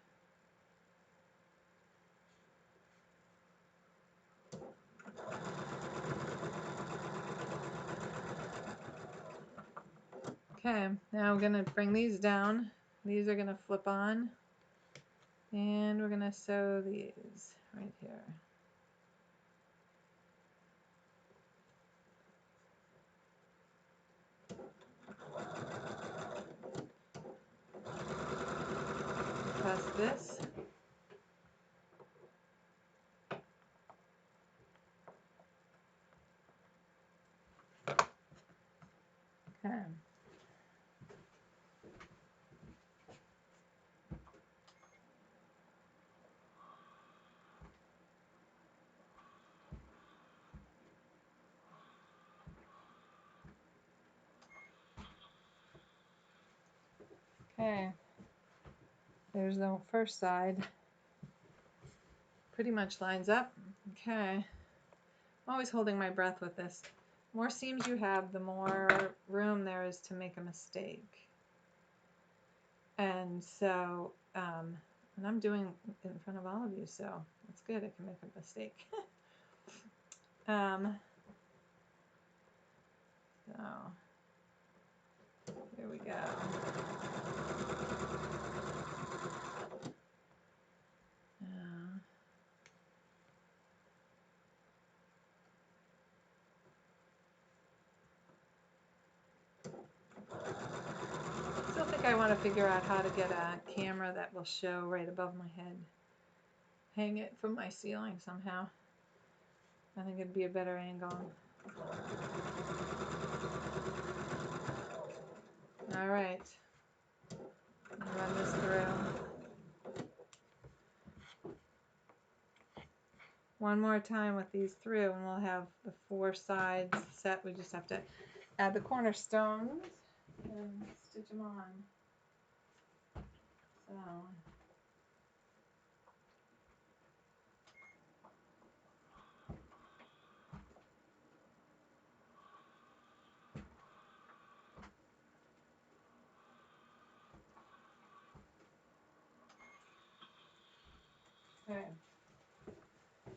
Okay, now we're going to bring these down. These are going to flip on. And we're going to sew these right here. Press this. Okay. Okay. There's the first side. Pretty much lines up. Okay. I'm always holding my breath with this. The more seams you have, the more room there is to make a mistake. And so, and I'm doing it in front of all of you, so it's good. I can make a mistake. So here we go. Still think I want to figure out how to get a camera that will show right above my head. Hang it from my ceiling somehow. I think it'd be a better angle. All right. Run this through. One more time with these through and we'll have the 4 sides set. We just have to add the cornerstones and stitch them on. So. Okay.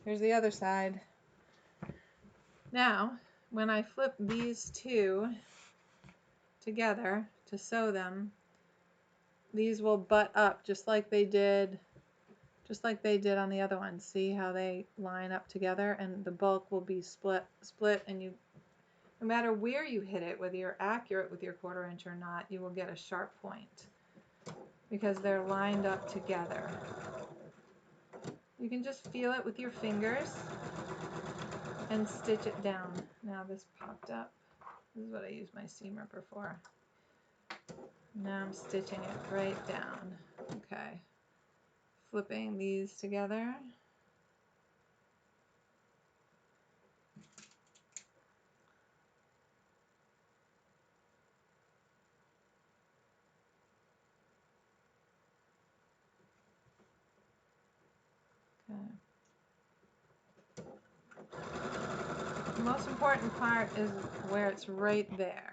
Here's the other side. Now, when I flip these two together to sew them, these will butt up just like they did on the other one. See how they line up together, and the bulk will be split, and you, no matter where you hit it, whether you're accurate with your 1/4 inch or not, you will get a sharp point because they're lined up together. You can just feel it with your fingers and stitch it down. Now this popped up. This is what I use my seam ripper for. Now I'm stitching it right down. Okay. Flipping these together. Okay. The most important part is where it's right there.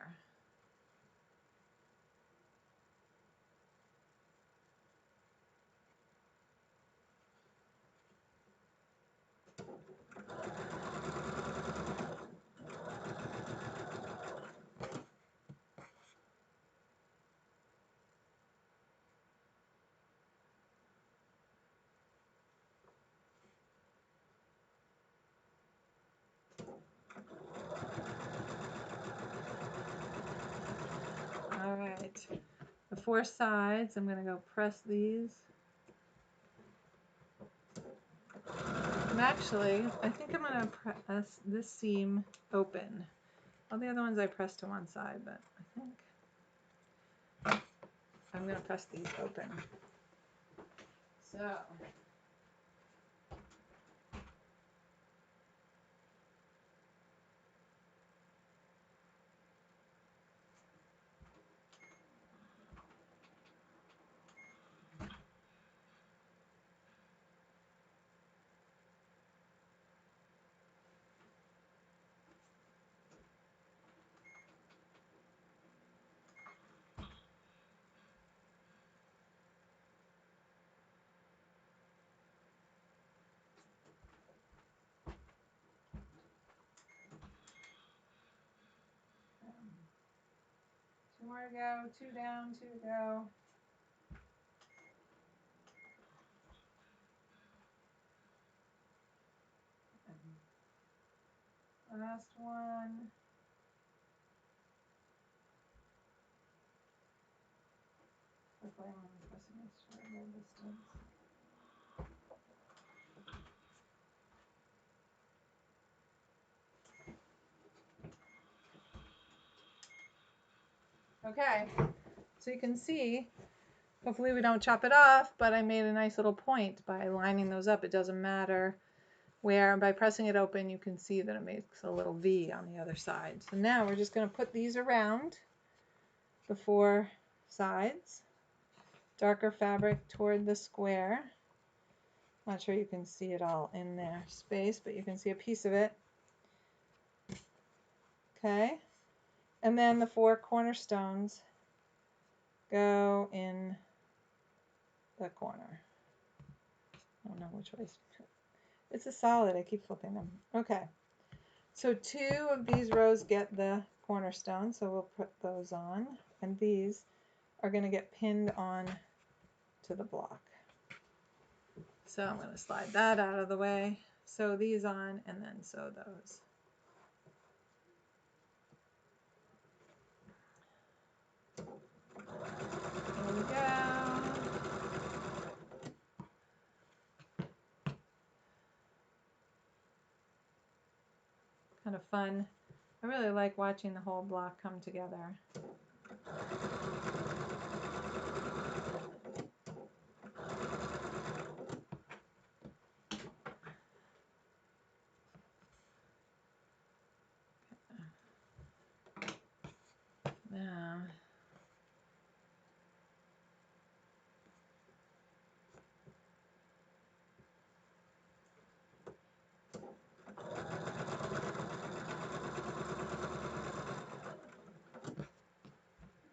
All right, the 4 sides, I'm going to go press these. I think I'm going to press this seam open. All the other ones I pressed to one side, but I think I'm going to press these open. So, two more to go, 2 down, 2 to go. Last one. Quickly, I'm pressing this short little distance. Okay, so you can see, hopefully we don't chop it off, but I made a nice little point by lining those up. It doesn't matter where, by pressing it open, you can see that it makes a little V on the other side. So now we're just going to put these around the 4 sides, darker fabric toward the square. Not sure you can see it all in their space, but you can see a piece of it. Okay, and then the 4 cornerstones go in the corner. I don't know which way. It's a solid. I keep flipping them. Okay, so 2 of these rows get the cornerstone, so we'll put those on, and these are going to get pinned on to the block. So I'm going to slide that out of the way, sew these on, and then sew those. There we go. Kind of fun. I really like watching the whole block come together. Now,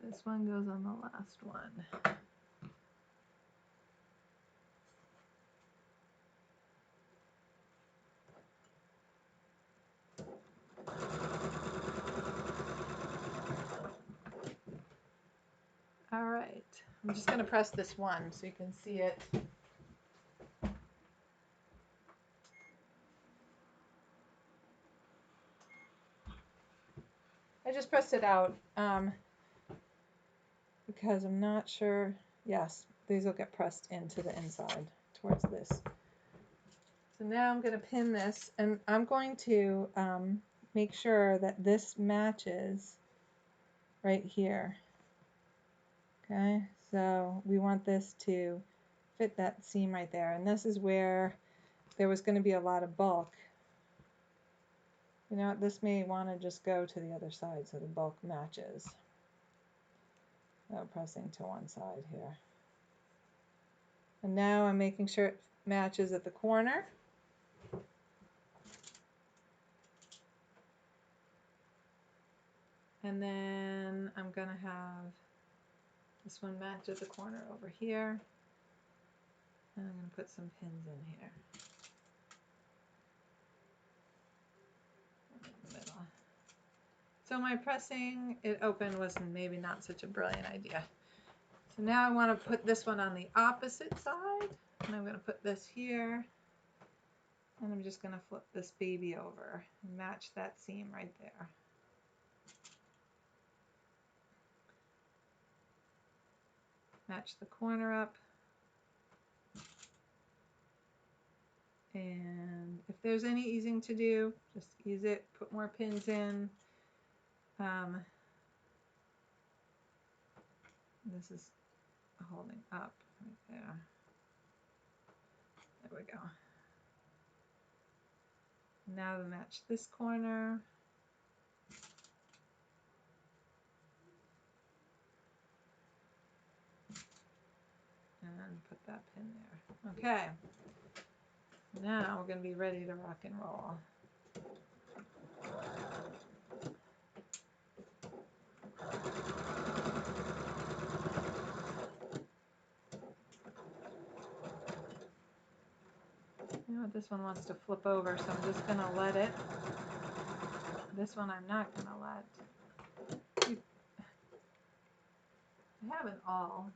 this one goes on the last one. All right, I'm just going to press this one so you can see it. I just pressed it out because I'm not sure. Yes, these will get pressed into the inside towards this. So now I'm going to pin this, and I'm going to make sure that this matches right here. Okay, so we want this to fit that seam right there, and this is where there was going to be a lot of bulk. You know, this may want to just go to the other side so the bulk matches. Now pressing to one side here. And now I'm making sure it matches at the corner. And then I'm going to have this one match at the corner over here. And I'm going to put some pins in here. In the middle. So my pressing it open was maybe not such a brilliant idea. So now I want to put this one on the opposite side. And I'm going to put this here. And I'm just going to flip this baby over and match that seam right there. Match the corner up. And if there's any easing to do, just ease it, put more pins in. This is holding up right there. There we go. Now to match this corner. And put that pin there. Okay. Now we're going to be ready to rock and roll. You know what, this one wants to flip over, so I'm just going to let it. This one I'm not going to let. I have an awl.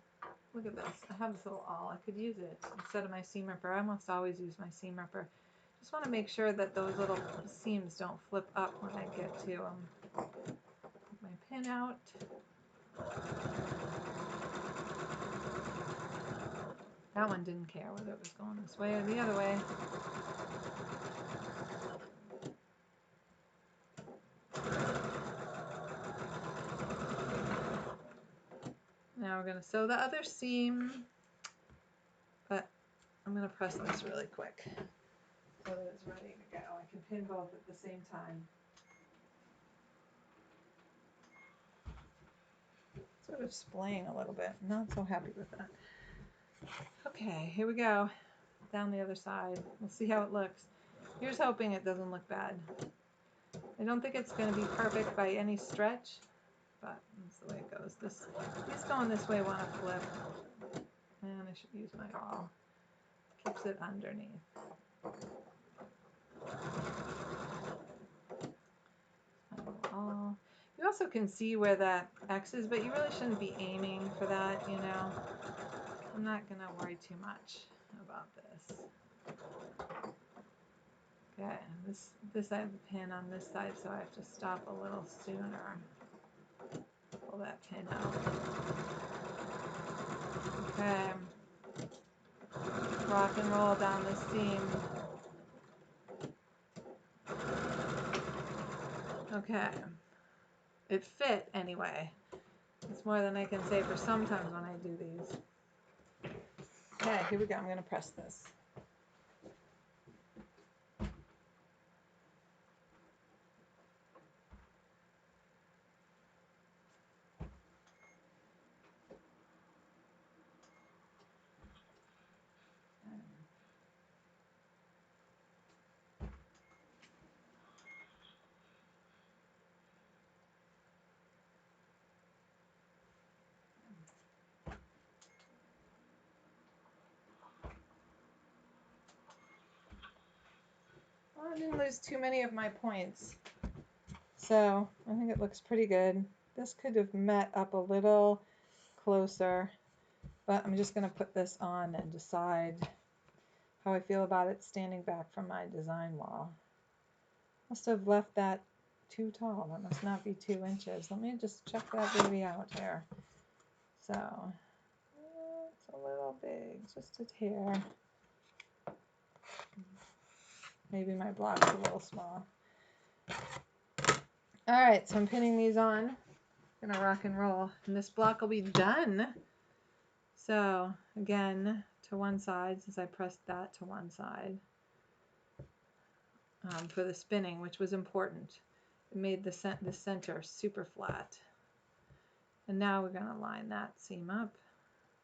Look at this. I have this little awl. I could use it instead of my seam ripper. I almost always use my seam ripper. Just want to make sure that those little seams don't flip up when I get to them. Put my pin out. That one didn't care whether it was going this way or the other way. Now we're going to sew the other seam, but I'm going to press this really quick so that it's ready to go. I can pin both at the same time. Sort of splaying a little bit. Not so happy with that. Okay, here we go. Down the other side. We'll see how it looks. Here's hoping it doesn't look bad. I don't think it's going to be perfect by any stretch, but that's the way it goes. These going this way want to flip, and I should use my awl. Keeps it underneath. Awl. You also can see where that X is, but you really shouldn't be aiming for that, you know. I'm not going to worry too much about this. Okay, this I have a pin on this side, so I have to stop a little sooner. Pull that pin out. Okay. Rock and roll down the seam. Okay. It fit anyway. It's more than I can say for sometimes when I do these. Okay, here we go. I'm going to press this. Well, I didn't lose too many of my points, so I think it looks pretty good. This could have met up a little closer, but I'm just going to put this on and decide how I feel about it standing back from my design wall. Must have left that too tall. That must not be 2 inches. Let me just check that baby out here. So it's a little big, just a tear. Maybe my block's a little small. All right, so I'm pinning these on Gonna rock and roll, and this block will be done. So again, to one side, since I pressed that to one side for the spinning, which was important. It made the center super flat. And now we're going to line that seam up.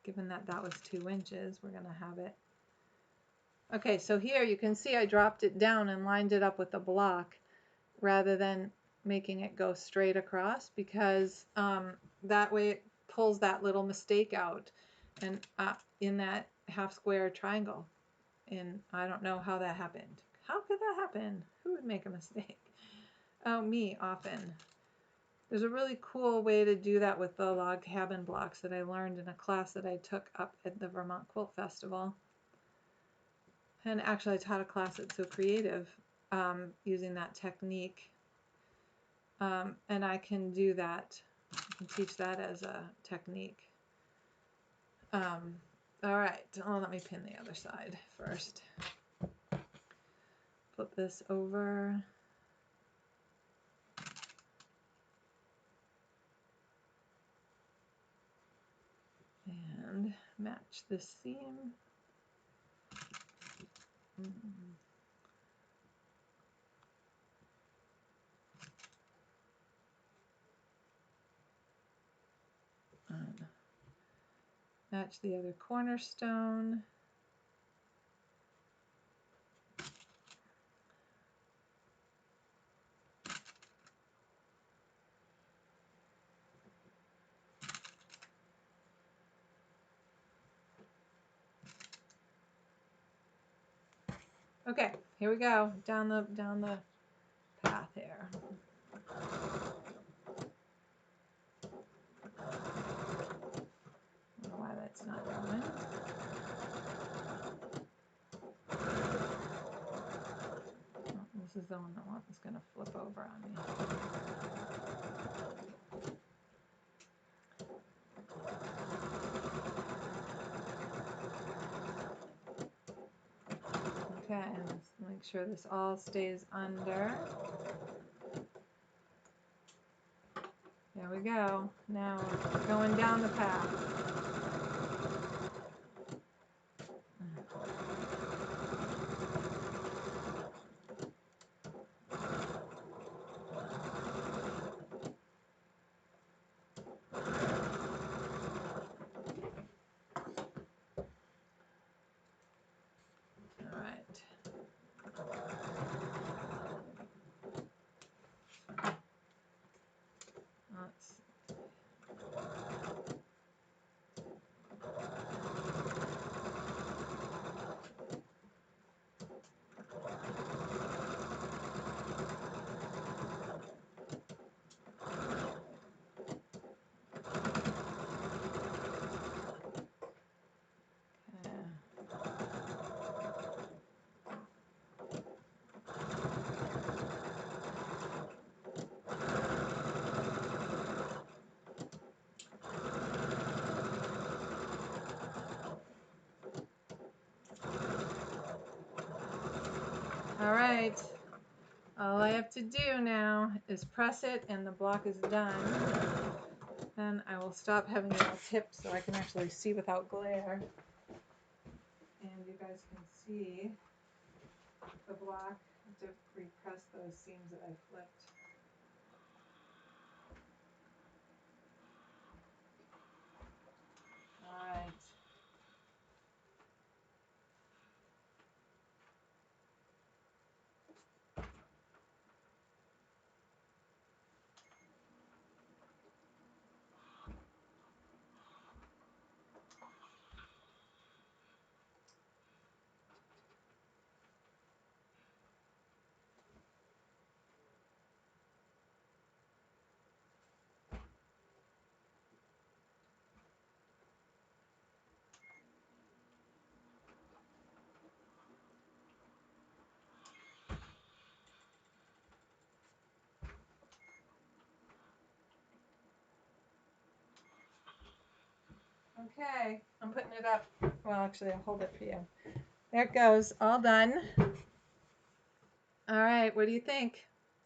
Given that that was 2 inches, we're going to have it. Okay, so here you can see I dropped it down and lined it up with the block rather than making it go straight across, because that way it pulls that little mistake out and in that half square triangle. And I don't know how that happened. How could that happen? Who would make a mistake? Oh, me, often. There's a really cool way to do that with the log cabin blocks that I learned in a class that I took up at the Vermont Quilt Festival. And actually I taught a class at So Creative using that technique. And I can do that. I can teach that as a technique. All right, let me pin the other side first. Flip this over. And match this seam. And match the other cornerstone. Okay, here we go, down the path here. I don't know why that's not going. Oh, this is the one that's going to flip over on me. Okay, and let's make sure this all stays under. There we go. Now we're going down the path. All right. Let's all right. All I have to do now is press it and the block is done. Then I will stop having it all tipped so I can actually see without glare. And you guys can see the block. I have to repress those seams that I flipped. All right. Okay, I'm putting it up. Well, actually, I'll hold it for you. There it goes, all done. All right, what do you think?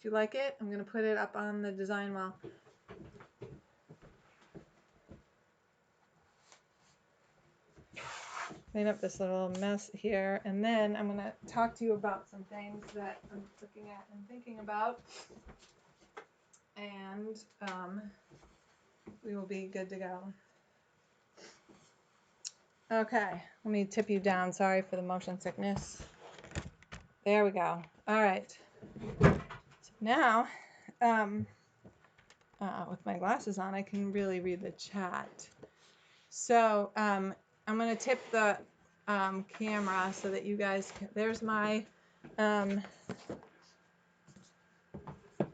Do you like it? I'm going to put it up on the design wall. clean up this little mess here, and then I'm going to talk to you about some things that I'm looking at and thinking about, and we will be good to go. Okay, let me tip you down. Sorry for the motion sickness. There we go. All right. So now, with my glasses on, I can really read the chat. So I'm going to tip the camera so that you guys can, there's my,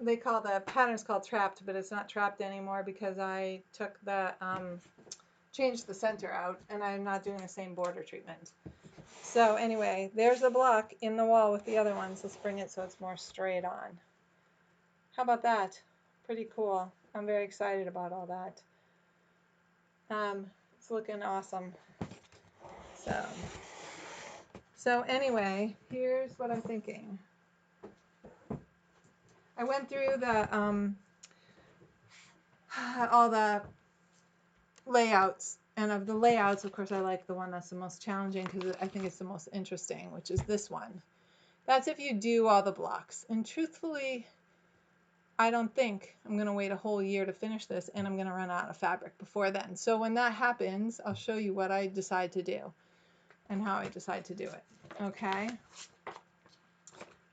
they call the pattern's called trapped, but it's not trapped anymore because I took the, changed the center out, and I'm not doing the same border treatment. So anyway, there's a block in the wall with the other ones. Let's bring it so it's more straight on. How about that? Pretty cool. I'm very excited about all that. It's looking awesome. So anyway, here's what I'm thinking. I went through the all the layouts, and of the layouts, of course, I like the one that's the most challenging because I think it's the most interesting, which is this one. That's if you do all the blocks. And truthfully, I don't think I'm going to wait a whole year to finish this, and I'm going to run out of fabric before then. So when that happens, I'll show you what I decide to do and how I decide to do it. Okay.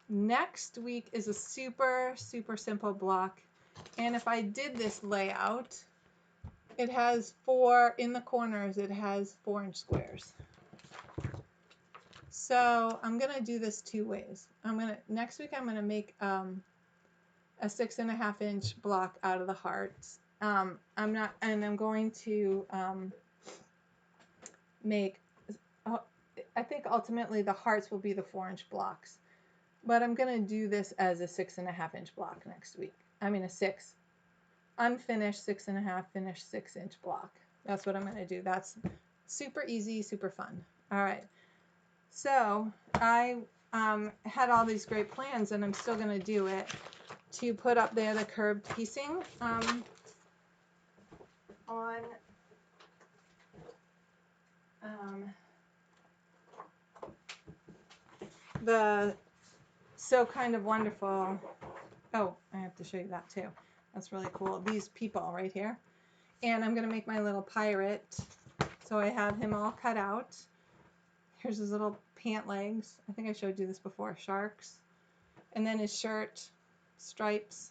Next week is a super, super simple block. And if I did this layout, it has in the corners, it has 4-inch squares. So I'm going to do this 2 ways. Next week, I'm going to make a 6.5-inch block out of the hearts. I'm going to make, I think ultimately the hearts will be the 4-inch blocks, but I'm going to do this as a 6.5-inch block next week. I mean a 6, unfinished 6.5, finished 6-inch block. That's what I'm going to do. That's super easy, super fun. All right. So I had all these great plans, and I'm still going to do it, to put up there the curved piecing on the So Kind of Wonderful. Oh, I have to show you that too. That's really cool. These people right here. And I'm going to make my little pirate. So I have him all cut out. Here's his little pant legs. I think I showed you this before. Sharks. And then his shirt, stripes.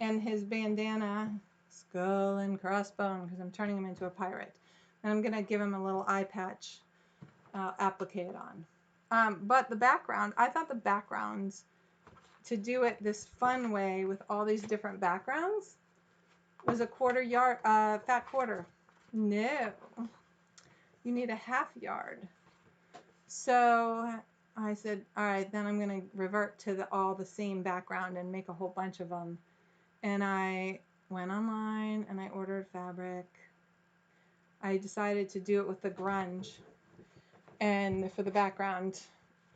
And his bandana, skull and crossbone, because I'm turning him into a pirate. And I'm going to give him a little eye patch applique on. But the background, I thought the backgrounds, to do it this fun way with all these different backgrounds, was a fat quarter. No, you need a half yard. So I said, all right, then I'm going to revert to all the same background and make a whole bunch of them. And I went online and I ordered fabric. I decided to do it with the grunge and for the background,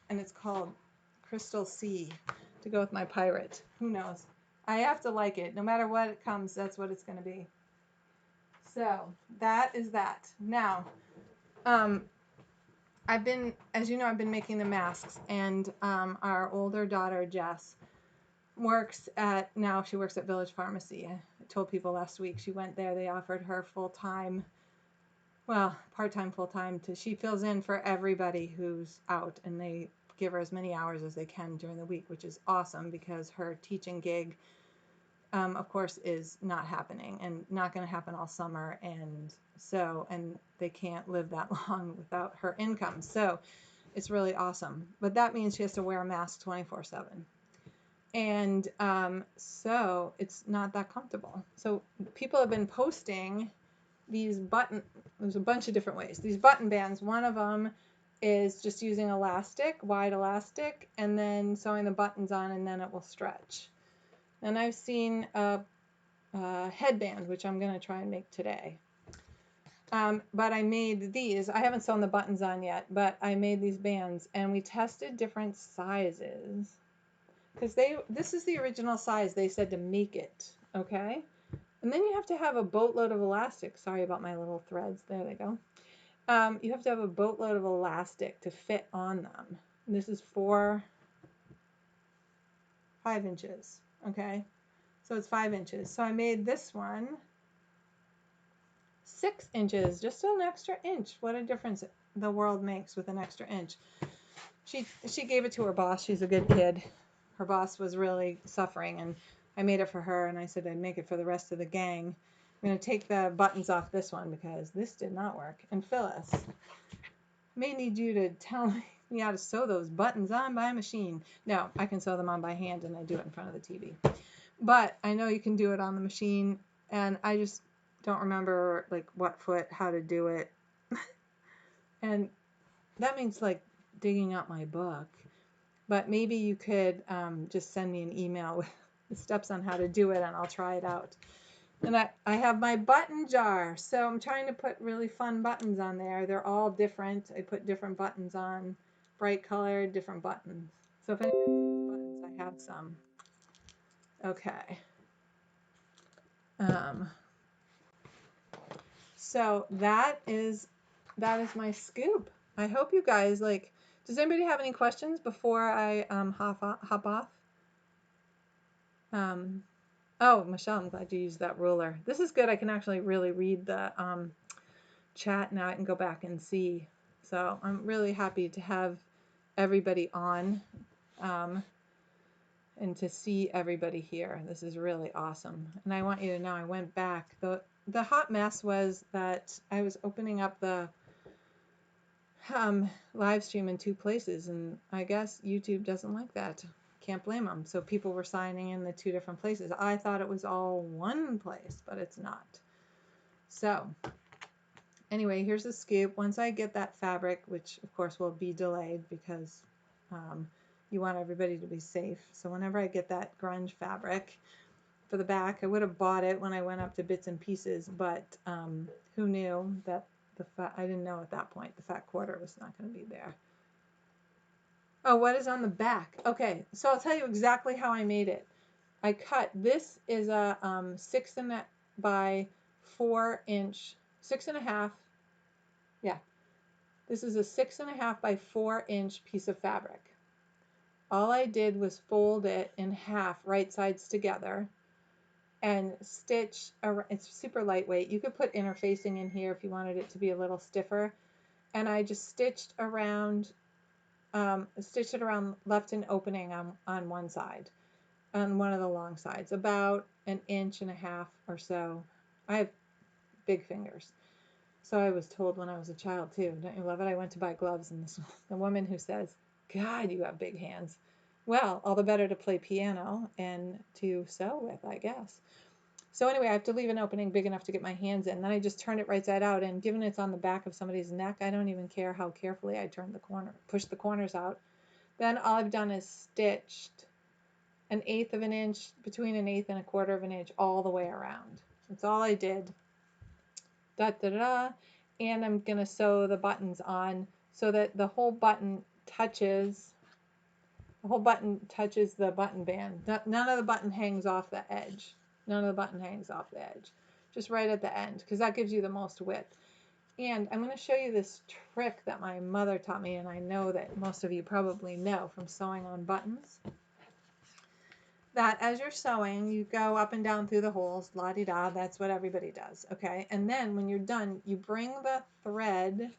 and it's called Crystal Sea to go with my pirate. Who knows? I have to like it. No matter what it comes, that's what it's going to be. So that is that. Now, as you know, I've been making the masks, and our older daughter, Jess, she works at Village Pharmacy. I told people last week she went there. They offered her full-time, well, part-time, full-time. She fills in for everybody who's out, and they give her as many hours as they can during the week, which is awesome because her teaching gig, of course, is not happening and not going to happen all summer, and they can't live that long without her income. So it's really awesome. But that means she has to wear a mask 24/7. And so it's not that comfortable. So people have been posting these there's a bunch of different ways. These button bands, one of them is just using wide elastic, and then sewing the buttons on, and then it will stretch. And I've seen a headband, which I'm going to try and make today. But I made these. I haven't sewn the buttons on yet, but I made these bands, and we tested different sizes. Because this is the original size they said to make it, okay? And then you have to have a boatload of elastic. Sorry about my little threads. There they go. You have to have a boatload of elastic to fit on them. And this is 5 inches, okay? So it's 5 inches. So I made this one 6 inches, just an extra inch. What a difference the world makes with an extra inch. She gave it to her boss. She's a good kid. Her boss was really suffering, and I made it for her, and I said I'd make it for the rest of the gang. I'm going to take the buttons off this one because this did not work. And Phyllis, I may need you to tell me how to sew those buttons on by machine. No, I can sew them on by hand, and I do it in front of the TV. But I know you can do it on the machine, and I just don't remember like what foot, how to do it. And that means like digging up my book. But maybe you could just send me an email with the steps on how to do it, and I'll try it out. And I have my button jar. So I'm trying to put really fun buttons on there. They're all different. I put different buttons on, bright colored, different buttons. So if anybody needs buttons, I have some. Okay. So that is my scoop. I hope you guys like. Does anybody have any questions before I hop off? Oh, Michelle, I'm glad you used that ruler. This is good. I can actually really read the chat now. I can go back and see. So I'm really happy to have everybody on and to see everybody here. This is really awesome. And I want you to know I went back. The hot mess was that I was opening up the live stream in 2 places, and I guess YouTube doesn't like that. Can't blame them. So people were signing in the 2 different places. I thought it was all one place, but it's not. So anyway, here's the scoop. Once I get that fabric, which of course will be delayed because you want everybody to be safe. So whenever I get that grunge fabric for the back, I would have bought it when I went up to Bits and Pieces, but who knew that I didn't know at that point the fat quarter was not going to be there. Oh, what is on the back? Okay, so I'll tell you exactly how I made it. I cut, this is a 6.5 by 4 inch, 6.5. Yeah, this is a 6.5 by 4 inch piece of fabric. All I did was fold it in half, right sides together, and stitch. It's super lightweight. You could put interfacing in here if you wanted it to be a little stiffer. And I just stitched around, left an opening on one side, on one of the long sides, about 1.5 inches or so. I have big fingers. So I was told when I was a child too. Don't you love it? I went to buy gloves, and the woman who says, God, you have big hands. Well, all the better to play piano and to sew with, I guess. So anyway, I have to leave an opening big enough to get my hands in. Then I just turn it right side out, and given it's on the back of somebody's neck, I don't even care how carefully I turn the corner, push the corners out. Then all I've done is stitched 1/8 of an inch, between 1/8 and 1/4 of an inch, all the way around. That's all I did. Da da da. And I'm gonna sew the buttons on so that the whole button touches. The whole button touches the button band. None of the button hangs off the edge. None of the button hangs off the edge. Just right at the end, because that gives you the most width. And I'm going to show you this trick that my mother taught me, and I know that most of you probably know from sewing on buttons. That as you're sewing, you go up and down through the holes, la-di-da, that's what everybody does, okay? And then when you're done, you bring the thread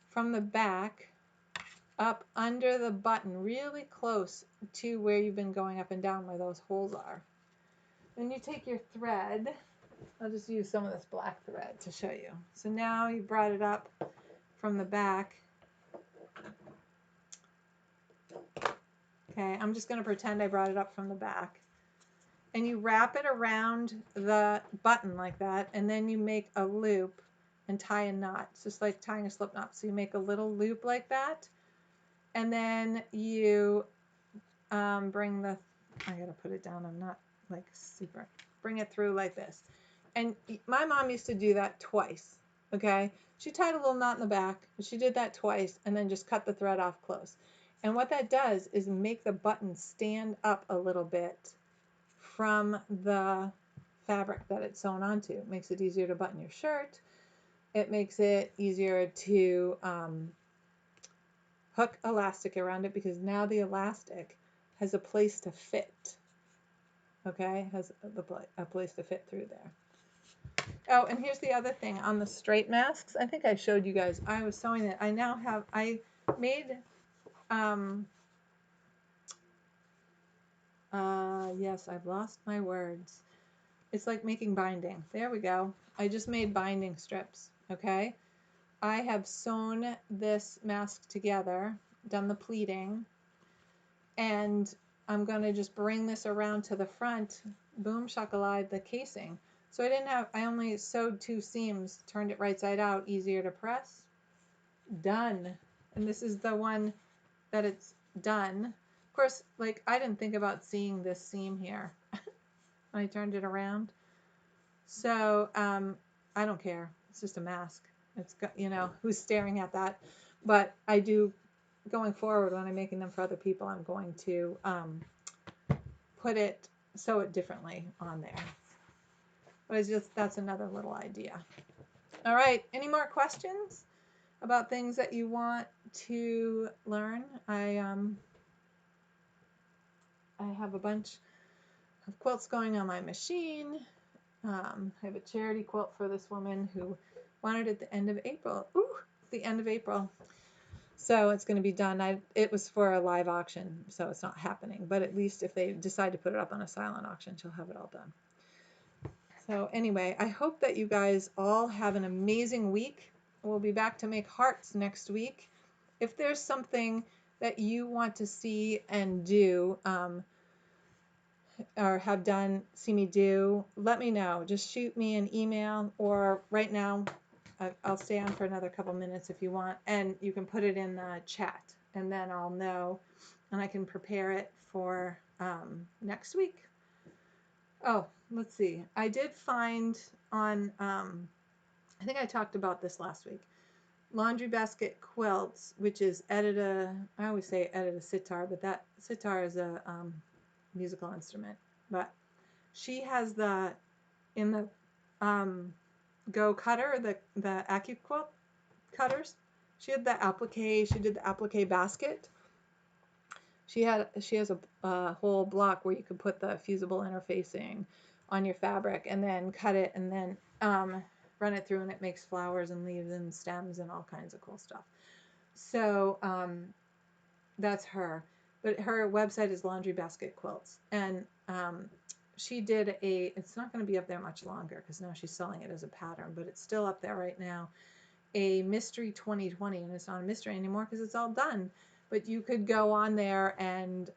from the back up under the button, really close to where you've been going up and down, where those holes are. Then you take your thread. I'll just use some of this black thread to show you. So now you brought it up from the back. Okay, I'm just going to pretend I brought it up from the back. And you wrap it around the button like that, and then you make a loop and tie a knot. It's just like tying a slip knot. So you make a little loop like that, and then you bring the, I gotta put it down, I'm not like super, bring it through like this. And my mom used to do that twice, okay? She tied a little knot in the back, but she did that twice and then just cut the thread off close. And what that does is make the button stand up a little bit from the fabric that it's sewn onto. It makes it easier to button your shirt. it makes it easier to hook elastic around it, because now the elastic has a place to fit. Okay, has a place to fit through there. Oh, and here's the other thing on the straight masks. I think I showed you guys. I was sewing it. I now have, I made, yes, I've lost my words. It's like making binding. There we go. I just made binding strips, okay? I have sewn this mask together, done the pleating, and I'm going to just bring this around to the front, boom shakalai, the casing. So I only sewed 2 seams, turned it right side out, easier to press. Done. And this is the one that it's done. Of course, like, I didn't think about seeing this seam here when I turned it around. So I don't care. It's just a mask. It's, you know, who's staring at that? But I do, going forward, when I'm making them for other people, I'm going to sew it differently on there. But it's just, that's another little idea. All right, any more questions about things that you want to learn? I have a bunch of quilts going on my machine. I have a charity quilt for this woman who wanted it at the end of April. Ooh, the end of April. So it's going to be done. It was for a live auction, so it's not happening. But at least if they decide to put it up on a silent auction, she'll have it all done. So anyway, I hope that you guys all have an amazing week. We'll be back to make hearts next week. If there's something that you want to see and do, or have done, see me do, let me know. Just shoot me an email, or right now, I'll stay on for another couple minutes if you want, and you can put it in the chat, and then I'll know, and I can prepare it for next week. Oh, let's see. I did find on, I think I talked about this last week, Laundry Basket Quilts, which is I always say edit a sitar, but that sitar is a musical instrument. But she has in the Go cutter, the AccuQuilt cutters, she had the applique, she did the applique basket. She has a whole block where you can put the fusible interfacing on your fabric and then cut it and then run it through, and it makes flowers and leaves and stems and all kinds of cool stuff. So that's her. But her website is Laundry Basket Quilts. And she did it's not going to be up there much longer because now she's selling it as a pattern, but it's still up there right now, a Mystery 2020. And it's not a mystery anymore because it's all done. But you could go on there and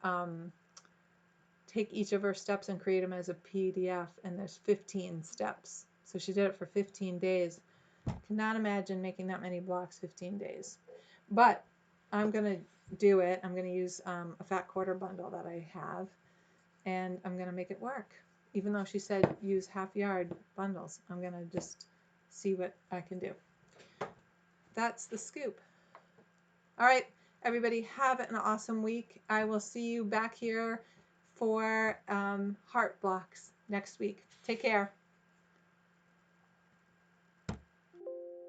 take each of her steps and create them as a PDF, and there's 15 steps. So she did it for 15 days. Cannot imagine making that many blocks 15 days. But I'm going to do it. I'm going to use a fat quarter bundle that I have, and I'm going to make it work. Even though she said use half-yard bundles, I'm going to just see what I can do. That's the scoop. All right, everybody, have an awesome week. I will see you back here for heart blocks next week. Take care.